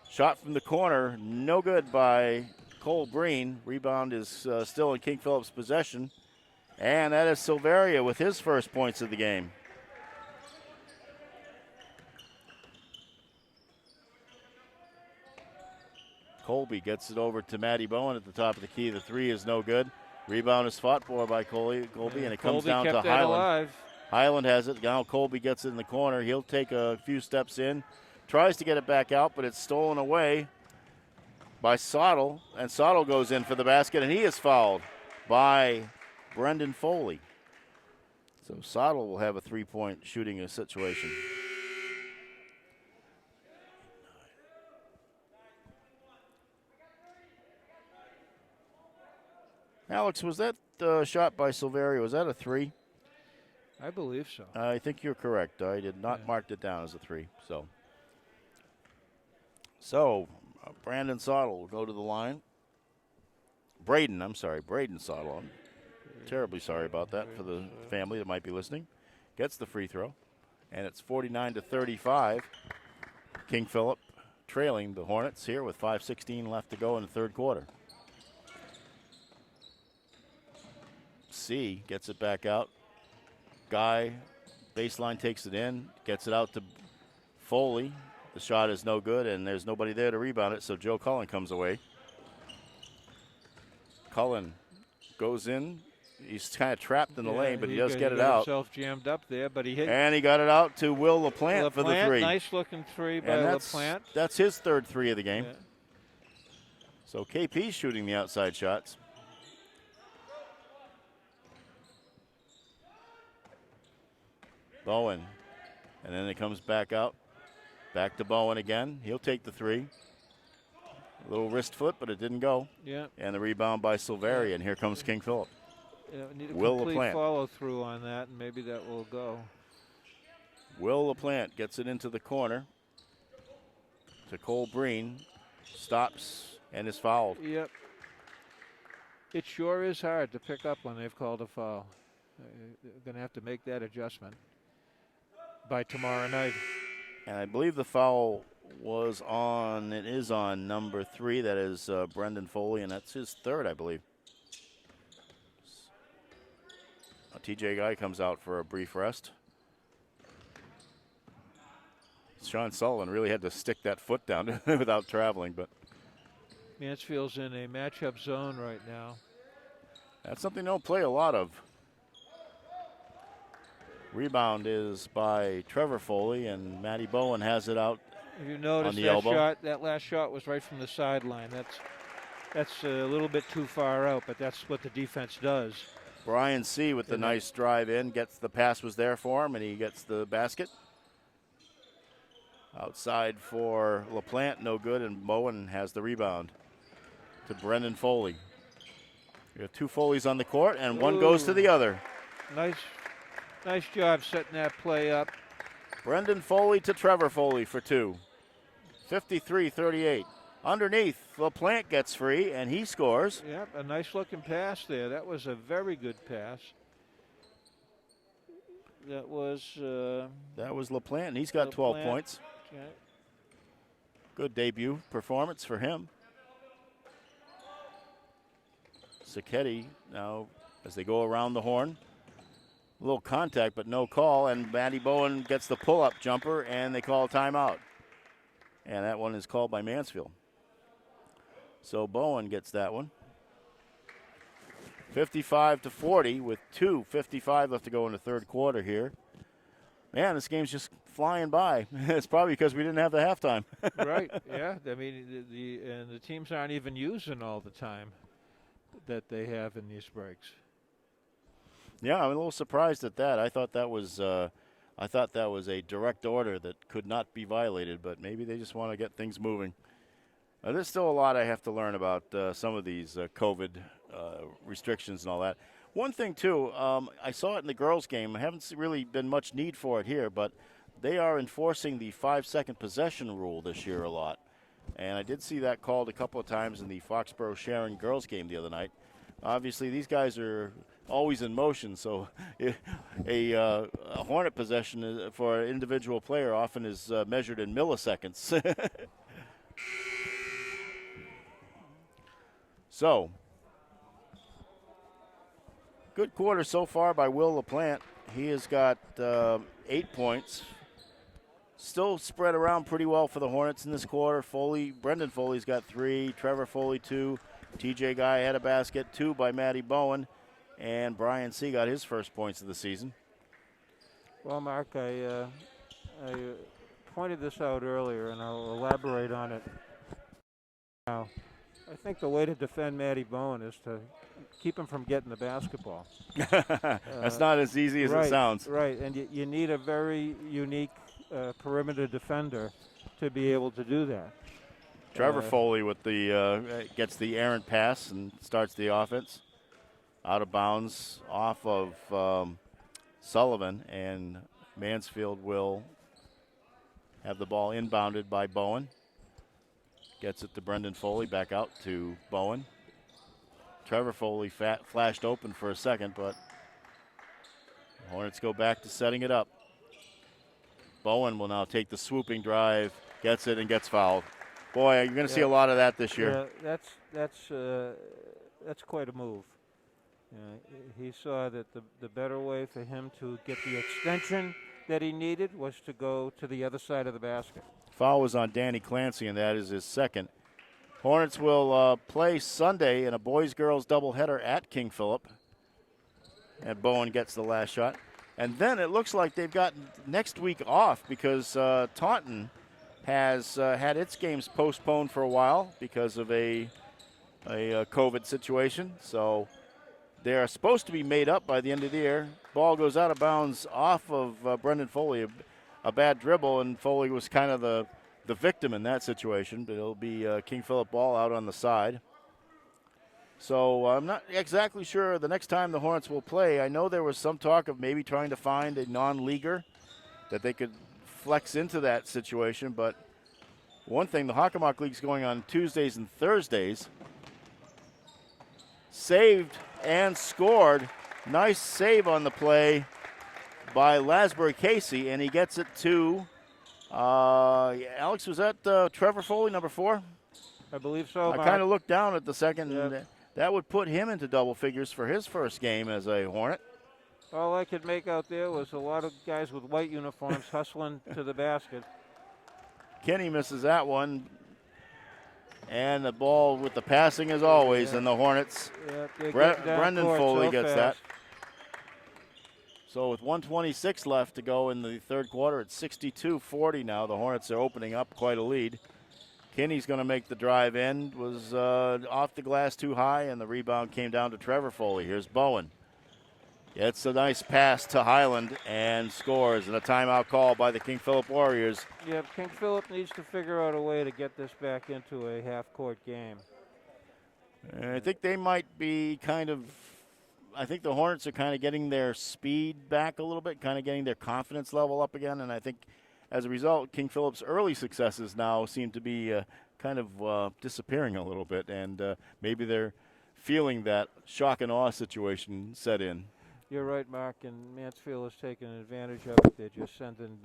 Shot from the corner, no good by Cole Breen. Rebound is still in King Philip's possession. And that is Silveria with his first points of the game. Colby gets it over to Matty Bowen at the top of the key. The 3 is no good. Rebound is fought for by Colby, and it comes down to Highland. Alive. Highland has it. Now Colby gets it in the corner. He'll take a few steps in. Tries to get it back out, but it's stolen away by Sottle, and Sottle goes in for the basket, and he is fouled by Brendan Foley. So Sottle will have a 3-point shooting situation. Alex, was that shot by Silveria, was that a 3? I believe so. I think you're correct. I did not mark it down as a 3. So Brandon Sottle will go to the line. Braden Sottle. I'm terribly sorry about that for the family that might be listening. Gets the free throw, and it's 49-35. King Philip trailing the Hornets here with 5:16 left to go in the third quarter. C gets it back out. Guy, baseline takes it in, gets it out to Foley. The shot is no good, and there's nobody there to rebound it, so Joe Cullen comes away. Cullen goes in. He's kind of trapped in the lane, but he does get it out. Himself jammed up there, but he hit. And he got it out to Will LaPlante for the 3. Nice-looking 3 by LaPlante. That's his third 3 of the game. Yeah. So KP's shooting the outside shots. Bowen. And then it comes back out. Back to Bowen again. He'll take the 3. A little wrist foot, but it didn't go. Yeah. And the rebound by Silveri, and here comes King Philip. Yeah, need a Will complete LaPlante. follow-through on that, and maybe that will go. Will LaPlante gets it into the corner to Cole Breen. Stops and is fouled. Yep. It sure is hard to pick up when they've called a foul. They're going to have to make that adjustment by tomorrow night. And I believe the foul it is on number 3. That is Brendan Foley, and that's his third, I believe. TJ Guy comes out for a brief rest. Sean Sullivan really had to stick that foot down without traveling, but Mansfield's in a matchup zone right now. that's something they don't play a lot of. Rebound is by Trevor Foley, and Matty Bowen has it out. If you notice on the that elbow. shot, that last shot was right from the sideline. That's a little bit too far out, but that's what the defense does. Brian C. with the nice drive in, gets the pass was there for him, and he gets the basket. Outside for LaPlante, no good, and Bowen has the rebound to Brendan Foley. We have 2 Foleys on the court, and one goes to the other. Nice job setting that play up. Brendan Foley to Trevor Foley for 2. 53-38. Underneath, LaPlante gets free, and he scores. Yep, a nice looking pass there. That was a very good pass. That was LaPlante, and he's got 12 LaPlante. points. Okay. Good debut performance for him. Sacchetti now, as they go around the horn, a little contact, but no call, and Matty Bowen gets the pull-up jumper, and they call a timeout. And that one is called by Mansfield. So Bowen gets that one. 55-40 with 2:55 left to go in the third quarter here. Man, this game's just flying by. It's probably because we didn't have the halftime. Right, yeah. I mean, the teams aren't even using all the time that they have in these breaks. Yeah, I'm a little surprised at that. I thought that was a direct order that could not be violated, but maybe they just want to get things moving. There's still a lot I have to learn about some of these COVID restrictions and all that. One thing, too, I saw it in the girls' game. I haven't really been much need for it here, but they are enforcing the 5-second possession rule this year a lot. And I did see that called a couple of times in the Foxborough-Sharon girls' game the other night. Obviously, these guys are always in motion, so a Hornet possession for an individual player often is measured in milliseconds. So, good quarter so far by Will LaPlante. He has got 8 points. Still spread around pretty well for the Hornets in this quarter. Brendan Foley's got 3, Trevor Foley 2, TJ Guy had a basket, 2 by Matty Bowen, and Brian C. got his first points of the season. Well, Mark, I pointed this out earlier, and I'll elaborate on it now. I think the way to defend Matty Bowen is to keep him from getting the basketball. That's not as easy as it sounds. Right, and you need a very unique perimeter defender to be able to do that. Trevor Foley with the gets the errant pass and starts the offense. Out of bounds off of Sullivan, and Mansfield will have the ball inbounded by Bowen. Gets it to Brendan Foley, back out to Bowen. Trevor Foley flashed open for a second, but Hornets go back to setting it up. Bowen will now take the swooping drive, gets it, and gets fouled. Boy, you're going to see a lot of that this year. Yeah, that's quite a move. He saw that the better way for him to get the extension that he needed was to go to the other side of the basket. Foul was on Danny Clancy, and that is his second. Hornets will play Sunday in a boys-girls doubleheader at King Philip. And Bowen gets the last shot. And then it looks like they've got next week off because Taunton has had its games postponed for a while because of a COVID situation. So they are supposed to be made up by the end of the year. Ball goes out of bounds off of Brendan Foley. A bad dribble, and Foley was kind of the the victim in that situation, but it'll be King Philip ball out on the side. So I'm not exactly sure the next time the Hornets will play. I know there was some talk of maybe trying to find a non-leaguer that they could flex into that situation, but one thing, the Hockomock League's going on Tuesdays and Thursdays. Saved and scored. Nice save on the play by Lasbury Casey, and he gets it to, Alex, was that Trevor Foley, number 4? I believe so. I kind of looked down at the second, Yep. and that would put him into double figures for his first game as a Hornet. All I could make out there was a lot of guys with white uniforms hustling to the basket. Kenny misses that one. And the ball with the passing as always, and the Hornets. Brendan Foley gets that. So with 1:26 left to go in the third quarter, it's 62-40 now. The Hornets are opening up quite a lead. Kenny's going to make the drive in. Was off the glass too high, and the rebound came down to Trevor Foley. Here's Bowen. It's a nice pass to Highland and scores, and a timeout call by the King Philip Warriors. Yeah, King Philip needs to figure out a way to get this back into a half-court game. I think they might be I think the Hornets are kind of getting their speed back a little bit, kind of getting their confidence level up again, and I think as a result, King Philip's early successes now seem to be disappearing a little bit, and maybe they're feeling that shock and awe situation set in. You're right, Mark, and Mansfield has taken advantage of it. They're just sending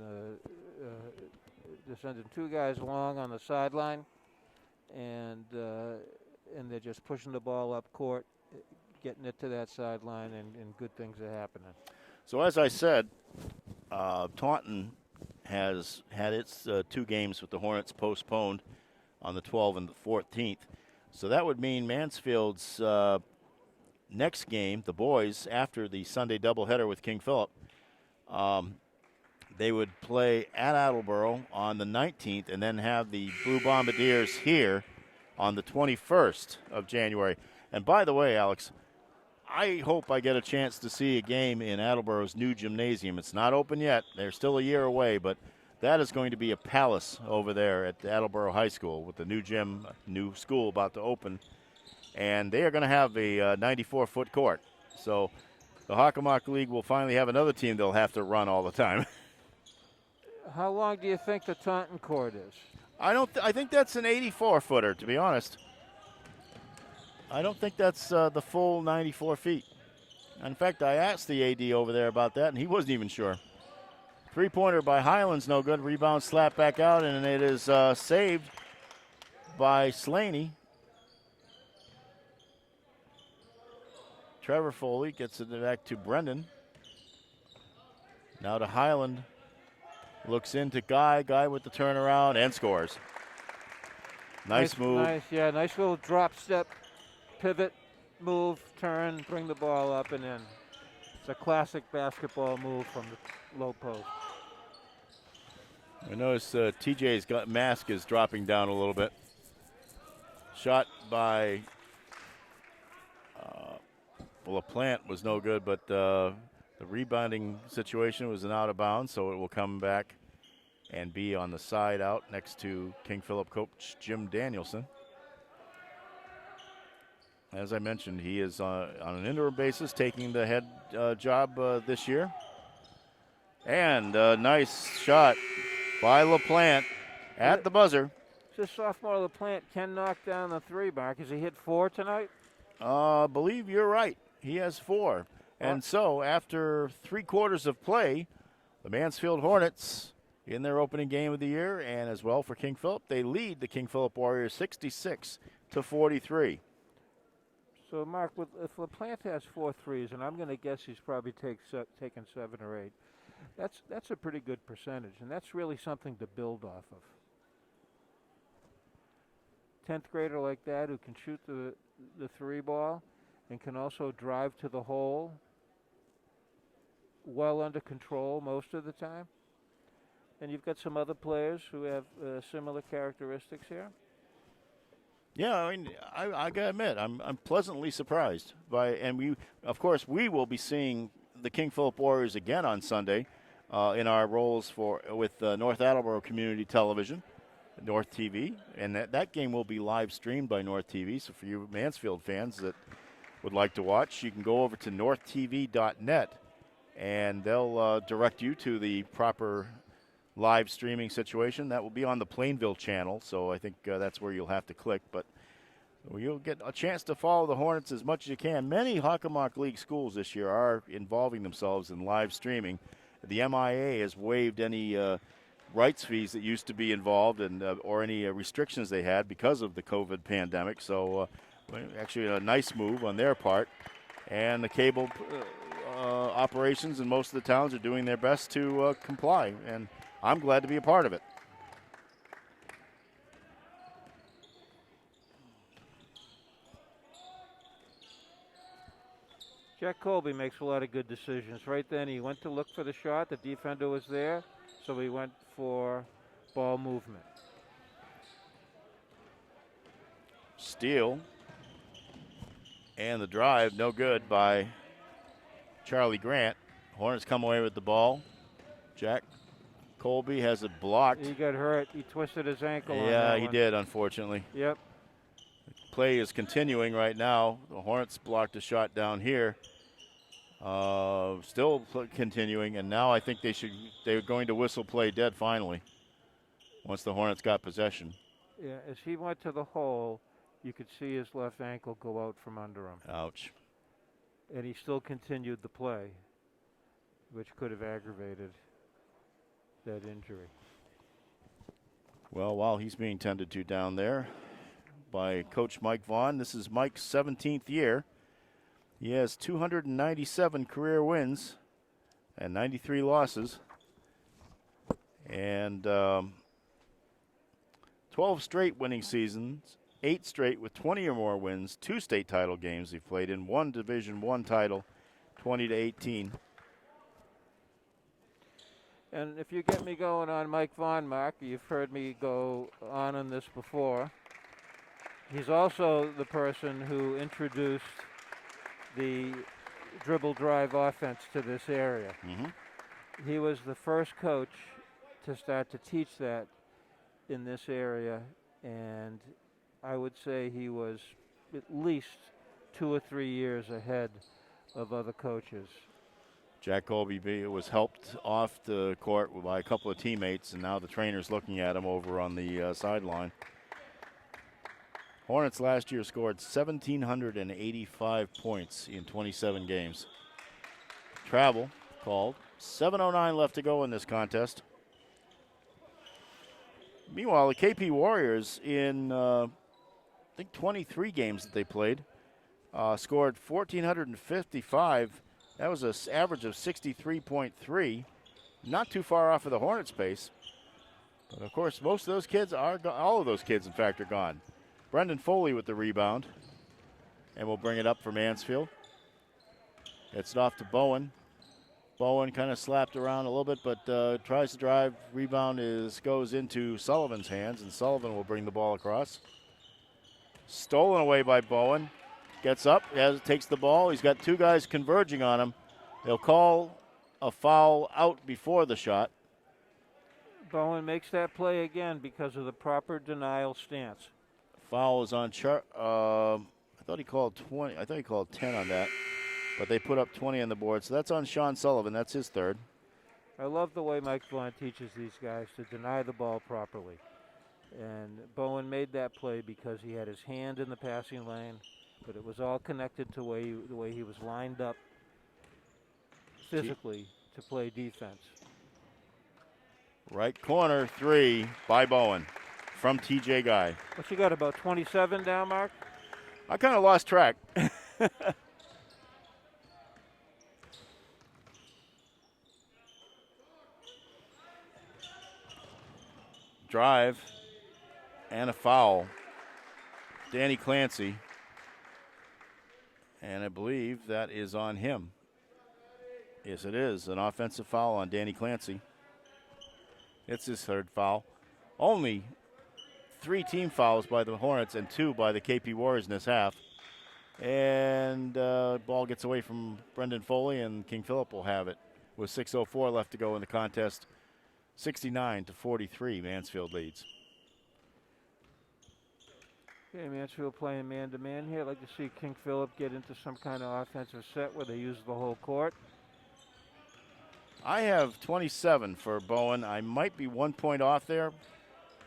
two guys along on the sideline, and they're just pushing the ball up court, getting it to that sideline, and good things are happening. So as I said, Taunton has had its 2 games with the Hornets postponed on the 12th and the 14th. So that would mean Mansfield's next game, the boys, after the Sunday doubleheader with King Philip, they would play at Attleboro on the 19th and then have the Blue Bombardiers here on the 21st of January. And by the way, Alex, I hope I get a chance to see a game in Attleboro's new gymnasium. It's not open yet. They're still a year away, but that is going to be a palace over there at Attleboro High School with the new gym, new school about to open. And they are going to have a 94-foot court. So the Hockomock League will finally have another team they'll have to run all the time. How long do you think the Taunton court is? I think that's an 84-footer, to be honest. I don't think that's the full 94 feet. In fact, I asked the AD over there about that, and he wasn't even sure. Three-pointer by Highlands, no good. Rebound slapped back out, and it is saved by Slaney. Trevor Foley gets it back to Brendan. Now to Highland. Looks into Guy. Guy with the turnaround and scores. Nice move. Nice little drop step, pivot, move, turn, bring the ball up and in. It's a classic basketball move from the low post. I notice TJ's mask is dropping down a little bit. Shot by LaPlante was no good, but the rebounding situation was an out of bounds, so it will come back and be on the side out next to King Philip coach Jim Danielson. As I mentioned, he is on an interim basis taking the head job this year. And a nice shot by LaPlante at the buzzer. This sophomore LaPlante can knock down the three, Mark. Has he hit 4 tonight? Believe you're right. He has 4. And so after 3 quarters of play, the Mansfield Hornets in their opening game of the year, and as well for King Philip, they lead the King Philip Warriors 66-43. So, Mark, if LaPlante has 4 threes, and I'm going to guess he's probably taken 7 or 8, that's a pretty good percentage, and that's really something to build off of. 10th grader like that who can shoot the 3 ball and can also drive to the hole well under control most of the time. And you've got some other players who have similar characteristics here. Yeah, I mean, I gotta admit, I'm pleasantly surprised by, and we will be seeing the King Philip Warriors again on Sunday in our roles with North Attleboro Community Television. North TV, and that game will be live streamed by North TV. So for you Mansfield fans that would like to watch, you can go over to northtv.net, and they'll direct you to the proper live streaming situation. That will be on the Plainville channel, so I think that's where you'll have to click. But you'll get a chance to follow the Hornets as much as you can. Many Hockomock League schools this year are involving themselves in live streaming. The MIA has waived any rights fees that used to be involved and or any restrictions they had because of the COVID pandemic. So actually a nice move on their part. And the cable operations in most of the towns are doing their best to comply. And I'm glad to be a part of it. Jack Colby makes a lot of good decisions. Right then, he went to look for the shot. The defender was there, so he went for ball movement. Steal. And the drive, no good by Charlie Grant. Hornets come away with the ball. Jack Colby has it blocked. He got hurt. He twisted his ankle. Yeah, on he that did, unfortunately. Yep. Play is continuing right now. The Hornets blocked a shot down here. Still continuing, and now I think they're going to whistle play dead finally once the Hornets got possession. Yeah, as he went to the hole, you could see his left ankle go out from under him. Ouch. And he still continued the play, which could have aggravated that injury. Well, while he's being tended to down there by Coach Mike Vaughn, this is Mike's 17th year. He has 297 career wins and 93 losses. And 12 straight winning seasons, 8 straight with 20 or more wins, 2 state title games he played in, 1 Division I title, 20-18. And if you get me going on Mike Vaughn, Mark, you've heard me go on this before. He's also the person who introduced the dribble drive offense to this area. Mm-hmm. He was the first coach to start to teach that in this area, and I would say he was at least 2 or 3 years ahead of other coaches. Jack Colby was helped off the court by a couple of teammates, and now the trainer's looking at him over on the sideline. Hornets last year scored 1,785 points in 27 games. Travel called. 7:09 left to go in this contest. Meanwhile, the KP Warriors in, I think, 23 games that they played, scored 1,455. That was an average of 63.3. Not too far off of the Hornets' pace. But, of course, most of those kids are all of those kids, in fact, are gone. Brendan Foley with the rebound. And we'll bring it up for Mansfield. Gets it off to Bowen. Bowen kind of slapped around a little bit, but tries to drive. Rebound goes into Sullivan's hands, and Sullivan will bring the ball across. Stolen away by Bowen. Gets up, takes the ball. He's got 2 guys converging on him. They'll call a foul out before the shot. Bowen makes that play again because of the proper denial stance. Foul is on I thought he called 20. I thought he called 10 on that. But they put up 20 on the board. So that's on Sean Sullivan. That's his 3rd. I love the way Mike Vaughn teaches these guys to deny the ball properly. And Bowen made that play because he had his hand in the passing lane, but it was all connected to the way he was lined up physically to play defense. Right corner 3 by Bowen from TJ Guy. What you got, about 27 down, Mark? I kind of lost track. Drive and a foul. Danny Clancy. And I believe that is on him. Yes, it is. An offensive foul on Danny Clancy. It's his 3rd foul. Only 3 team fouls by the Hornets and 2 by the KP Warriors in this half. And ball gets away from Brendan Foley, and King Philip will have it with 6:04 left to go in the contest. 69-43, Mansfield leads. Okay, Mansfield playing man-to-man here. I'd like to see King Philip get into some kind of offensive set where they use the whole court. I have 27 for Bowen. I might be 1 point off there.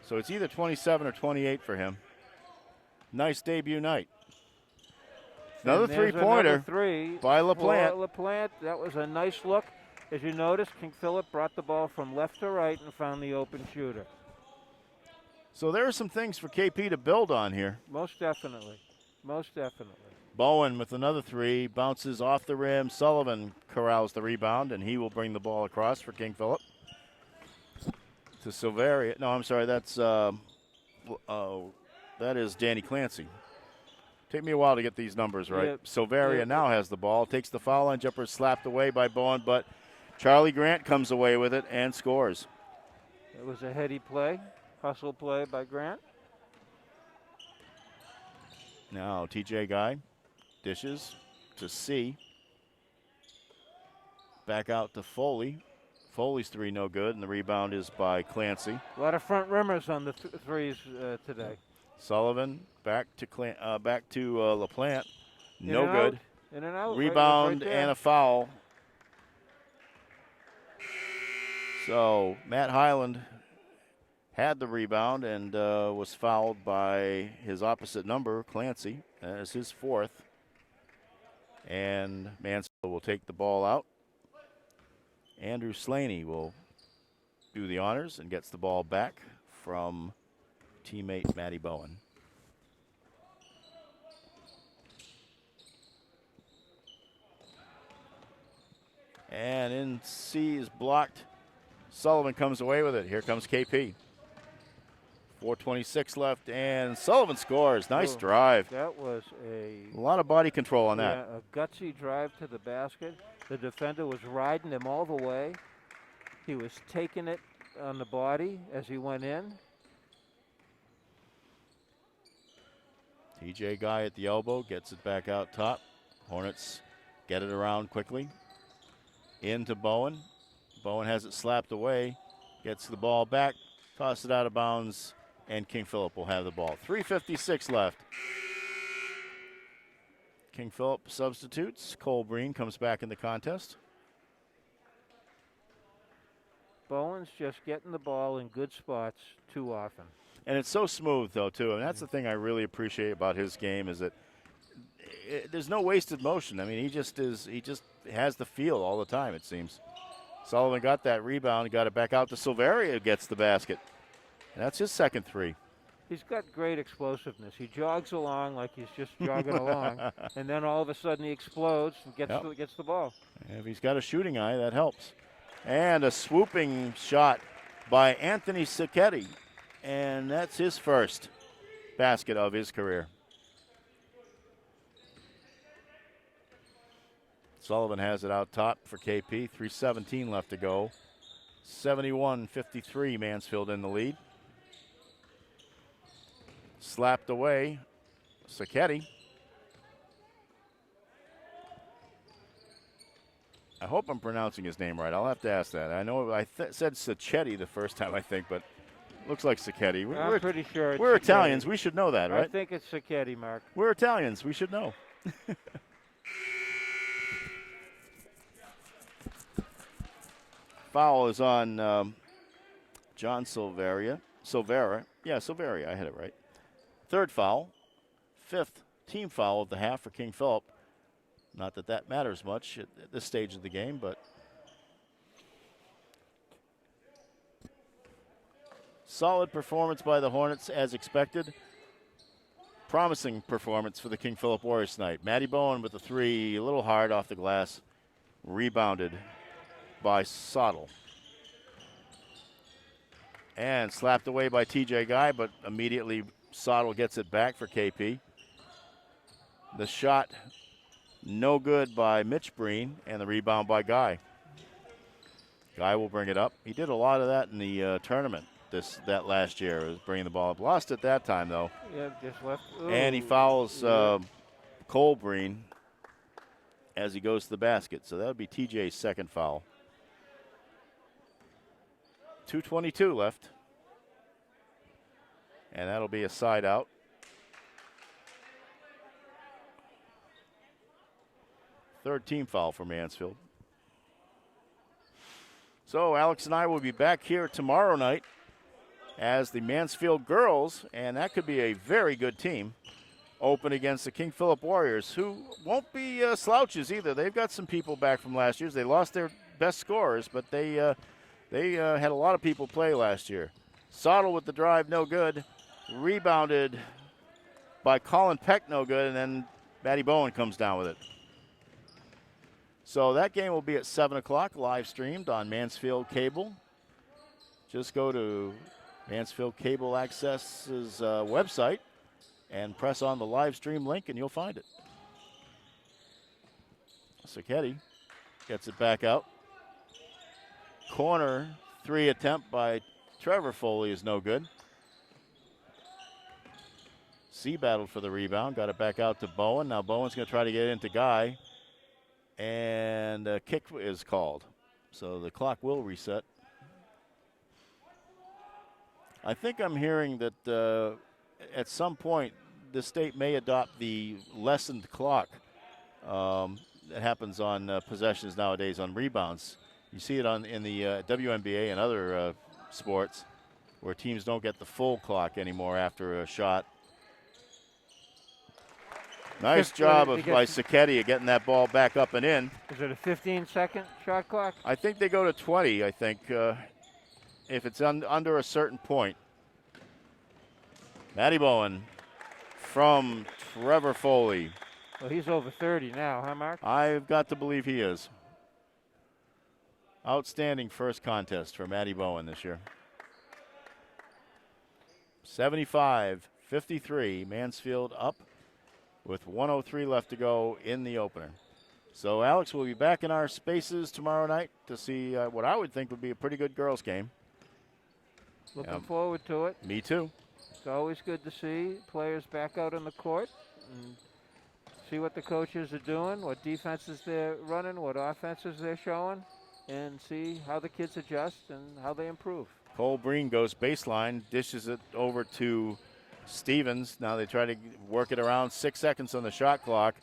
So it's either 27 or 28 for him. Nice debut night. Another three-pointer by LaPlante. LaPlante. That was a nice look. As you notice, King Philip brought the ball from left to right and found the open shooter. So there are some things for KP to build on here. Most definitely. Most definitely. Bowen with another three, bounces off the rim. Sullivan corrals the rebound, and he will bring the ball across for King Philip. To Silveria. No, I'm sorry, that is Danny Clancy. Take me a while to get these numbers right. Yep. Silveria now has the ball, takes the foul line jumper, slapped away by Bowen, but Charlie Grant comes away with it and scores. It was a heady play, hustle play by Grant. Now TJ Guy dishes to C. Back out to Foley. Foley's three no good, and the rebound is by Clancy. A lot of front rimmers on the threes today. Sullivan back to LaPlante. No good. In and out. Rebound right and a foul. So Matt Highland had the rebound and was fouled by his opposite number, Clancy. That is his fourth. And Mansfield will take the ball out. Andrew Slaney will do the honors and gets the ball back from teammate Matty Bowen. And in C is blocked. Sullivan comes away with it. Here comes KP. 4:26 left, and Sullivan scores. Nice drive. That was a lot of body control on that. Yeah, a gutsy drive to the basket. The defender was riding him all the way. He was taking it on the body as he went in. TJ Guy at the elbow gets it back out top. Hornets get it around quickly. Into Bowen. Bowen has it slapped away. Gets the ball back. Toss it out of bounds. And King Philip will have the ball. 3:56 left. King Philip substitutes. Cole Breen comes back in the contest. Bowen's just getting the ball in good spots too often. And it's so smooth, though, too. And that's the thing I really appreciate about his game is that there's no wasted motion. I mean, he just has the feel all the time, it seems. Sullivan got that rebound, got it back out to Silveria, who gets the basket. And that's his second three. He's got great explosiveness. He jogs along like he's just jogging along, and then all of a sudden he explodes and gets the ball. If he's got a shooting eye, that helps. And a swooping shot by Anthony Sacchetti. And that's his first basket of his career. Sullivan has it out top for KP. 3:17 left to go. 71-53, Mansfield in the lead. Slapped away, Sacchetti. I hope I'm pronouncing his name right. I'll have to ask that. I know I said Sacchetti the first time, I think, but looks like Sacchetti. I'm pretty sure we're Italians. We should know that, right? I think it's Sacchetti, Mark. We're Italians. We should know. Foul is on John Silveria. Yeah, Silveria. I had it right. Third foul. Fifth team foul of the half for King Philip. Not that that matters much at this stage of the game, but solid performance by the Hornets as expected. Promising performance for the King Philip Warriors tonight. Matty Bowen with the three, a little hard off the glass. Rebounded by Sottle. And slapped away by TJ Guy, but immediately Sottle gets it back for KP. The shot no good by Mitch Breen, and the rebound by Guy. Guy will bring it up. He did a lot of that in the tournament that last year, was bringing the ball up. Lost it that time, though. Yeah, just left. Ooh. And he fouls Cole Breen as he goes to the basket. So that would be TJ's second foul. 2:22 left. And that'll be a side out. third team foul for Mansfield. So Alex and I will be back here tomorrow night as the Mansfield girls, and that could be a very good team, open against the King Philip Warriors, who won't be slouches either. They've got some people back from last year. They lost their best scorers, but they had a lot of people play last year. Sottle with the drive, no good. Rebounded by Colin Peck, no good, and then Maddie Bowen comes down with it. So that game will be at 7 o'clock, live streamed on Mansfield Cable. Just go to Mansfield Cable Access's website and press on the live stream link, and you'll find it. Sacchetti gets it back out. Corner three attempt by Trevor Foley is no good. C battled for the rebound, got it back out to Bowen. Now Bowen's going to try to get it into Guy, and a kick is called. So the clock will reset. I think I'm hearing that at some point the state may adopt the lessened clock that happens on possessions nowadays on rebounds. You see it in the WNBA and other sports where teams don't get the full clock anymore after a shot. Nice job by Sacchetti of getting that ball back up and in. Is it a 15-second shot clock? I think they go to 20, I think, if it's under a certain point. Maddie Bowen from Trevor Foley. Well, he's over 30 now, huh, Mark? I've got to believe he is. Outstanding first contest for Maddie Bowen this year. 75-53, Mansfield up with 1:03 left to go in the opener. So Alex will be back in our spaces tomorrow night to see what I would think would be a pretty good girls game. Looking forward to it. Me too. It's always good to see players back out on the court and see what the coaches are doing, what defenses they're running, what offenses they're showing, and see how the kids adjust and how they improve. Cole Breen goes baseline, dishes it over to Stevens. Now they try to work it around. 6 seconds on the shot clock.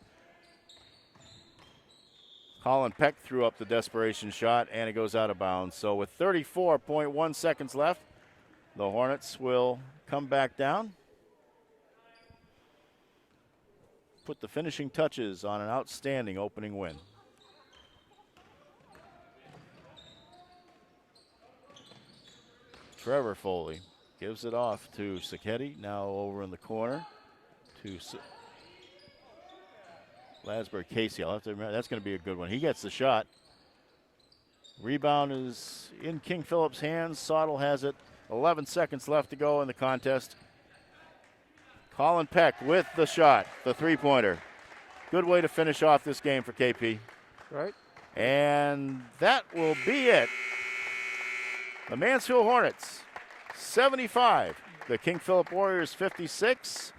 Colin Peck threw up the desperation shot, and it goes out of bounds. So with 34.1 seconds left, the Hornets will come back down. Put the finishing touches on an outstanding opening win. Trevor Foley gives it off to Sacchetti, now over in the corner to Lasberg Casey. I'll have to remember, that's going to be a good one. He gets the shot. Rebound is in King Philip's hands. Sottle has it. 11 seconds left to go in the contest. Colin Peck with the shot, the three-pointer. Good way to finish off this game for KP. Right. And that will be it. The Mansfield Hornets, 75. The King Philip Warriors, 56.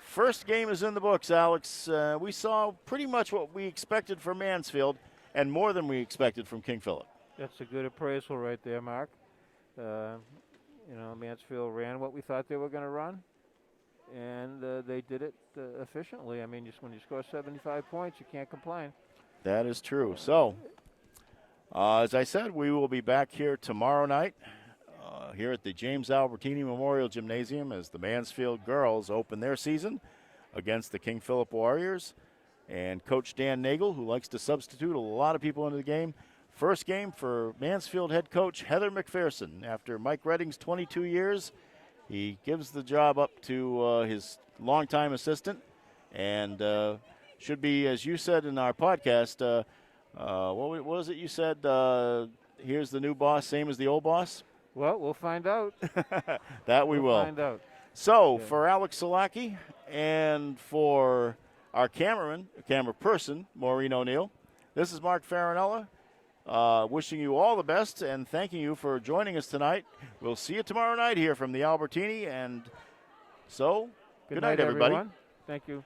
First game is in the books, Alex. We saw pretty much what we expected from Mansfield and more than we expected from King Philip. That's a good appraisal right there, Mark. Mansfield ran what we thought they were going to run, and they did it efficiently. I mean, when you score 75 points, you can't complain. That is true. So, as I said, we will be back here tomorrow night here at the James Albertini Memorial Gymnasium as the Mansfield girls open their season against the King Philip Warriors. And Coach Dan Nagel, who likes to substitute a lot of people into the game. First game for Mansfield head coach Heather McPherson. After Mike Redding's 22 years, he gives the job up to his longtime assistant. And should be, as you said in our podcast, what was it you said? Here's the new boss, same as the old boss? Well, we'll find out. That we'll find out. So, for Alex Solaki and for our camera person, Maureen O'Neill, this is Mark Farinella, wishing you all the best and thanking you for joining us tonight. We'll see you tomorrow night here from the Albertini. And so, good night, everybody. Everyone. Thank you.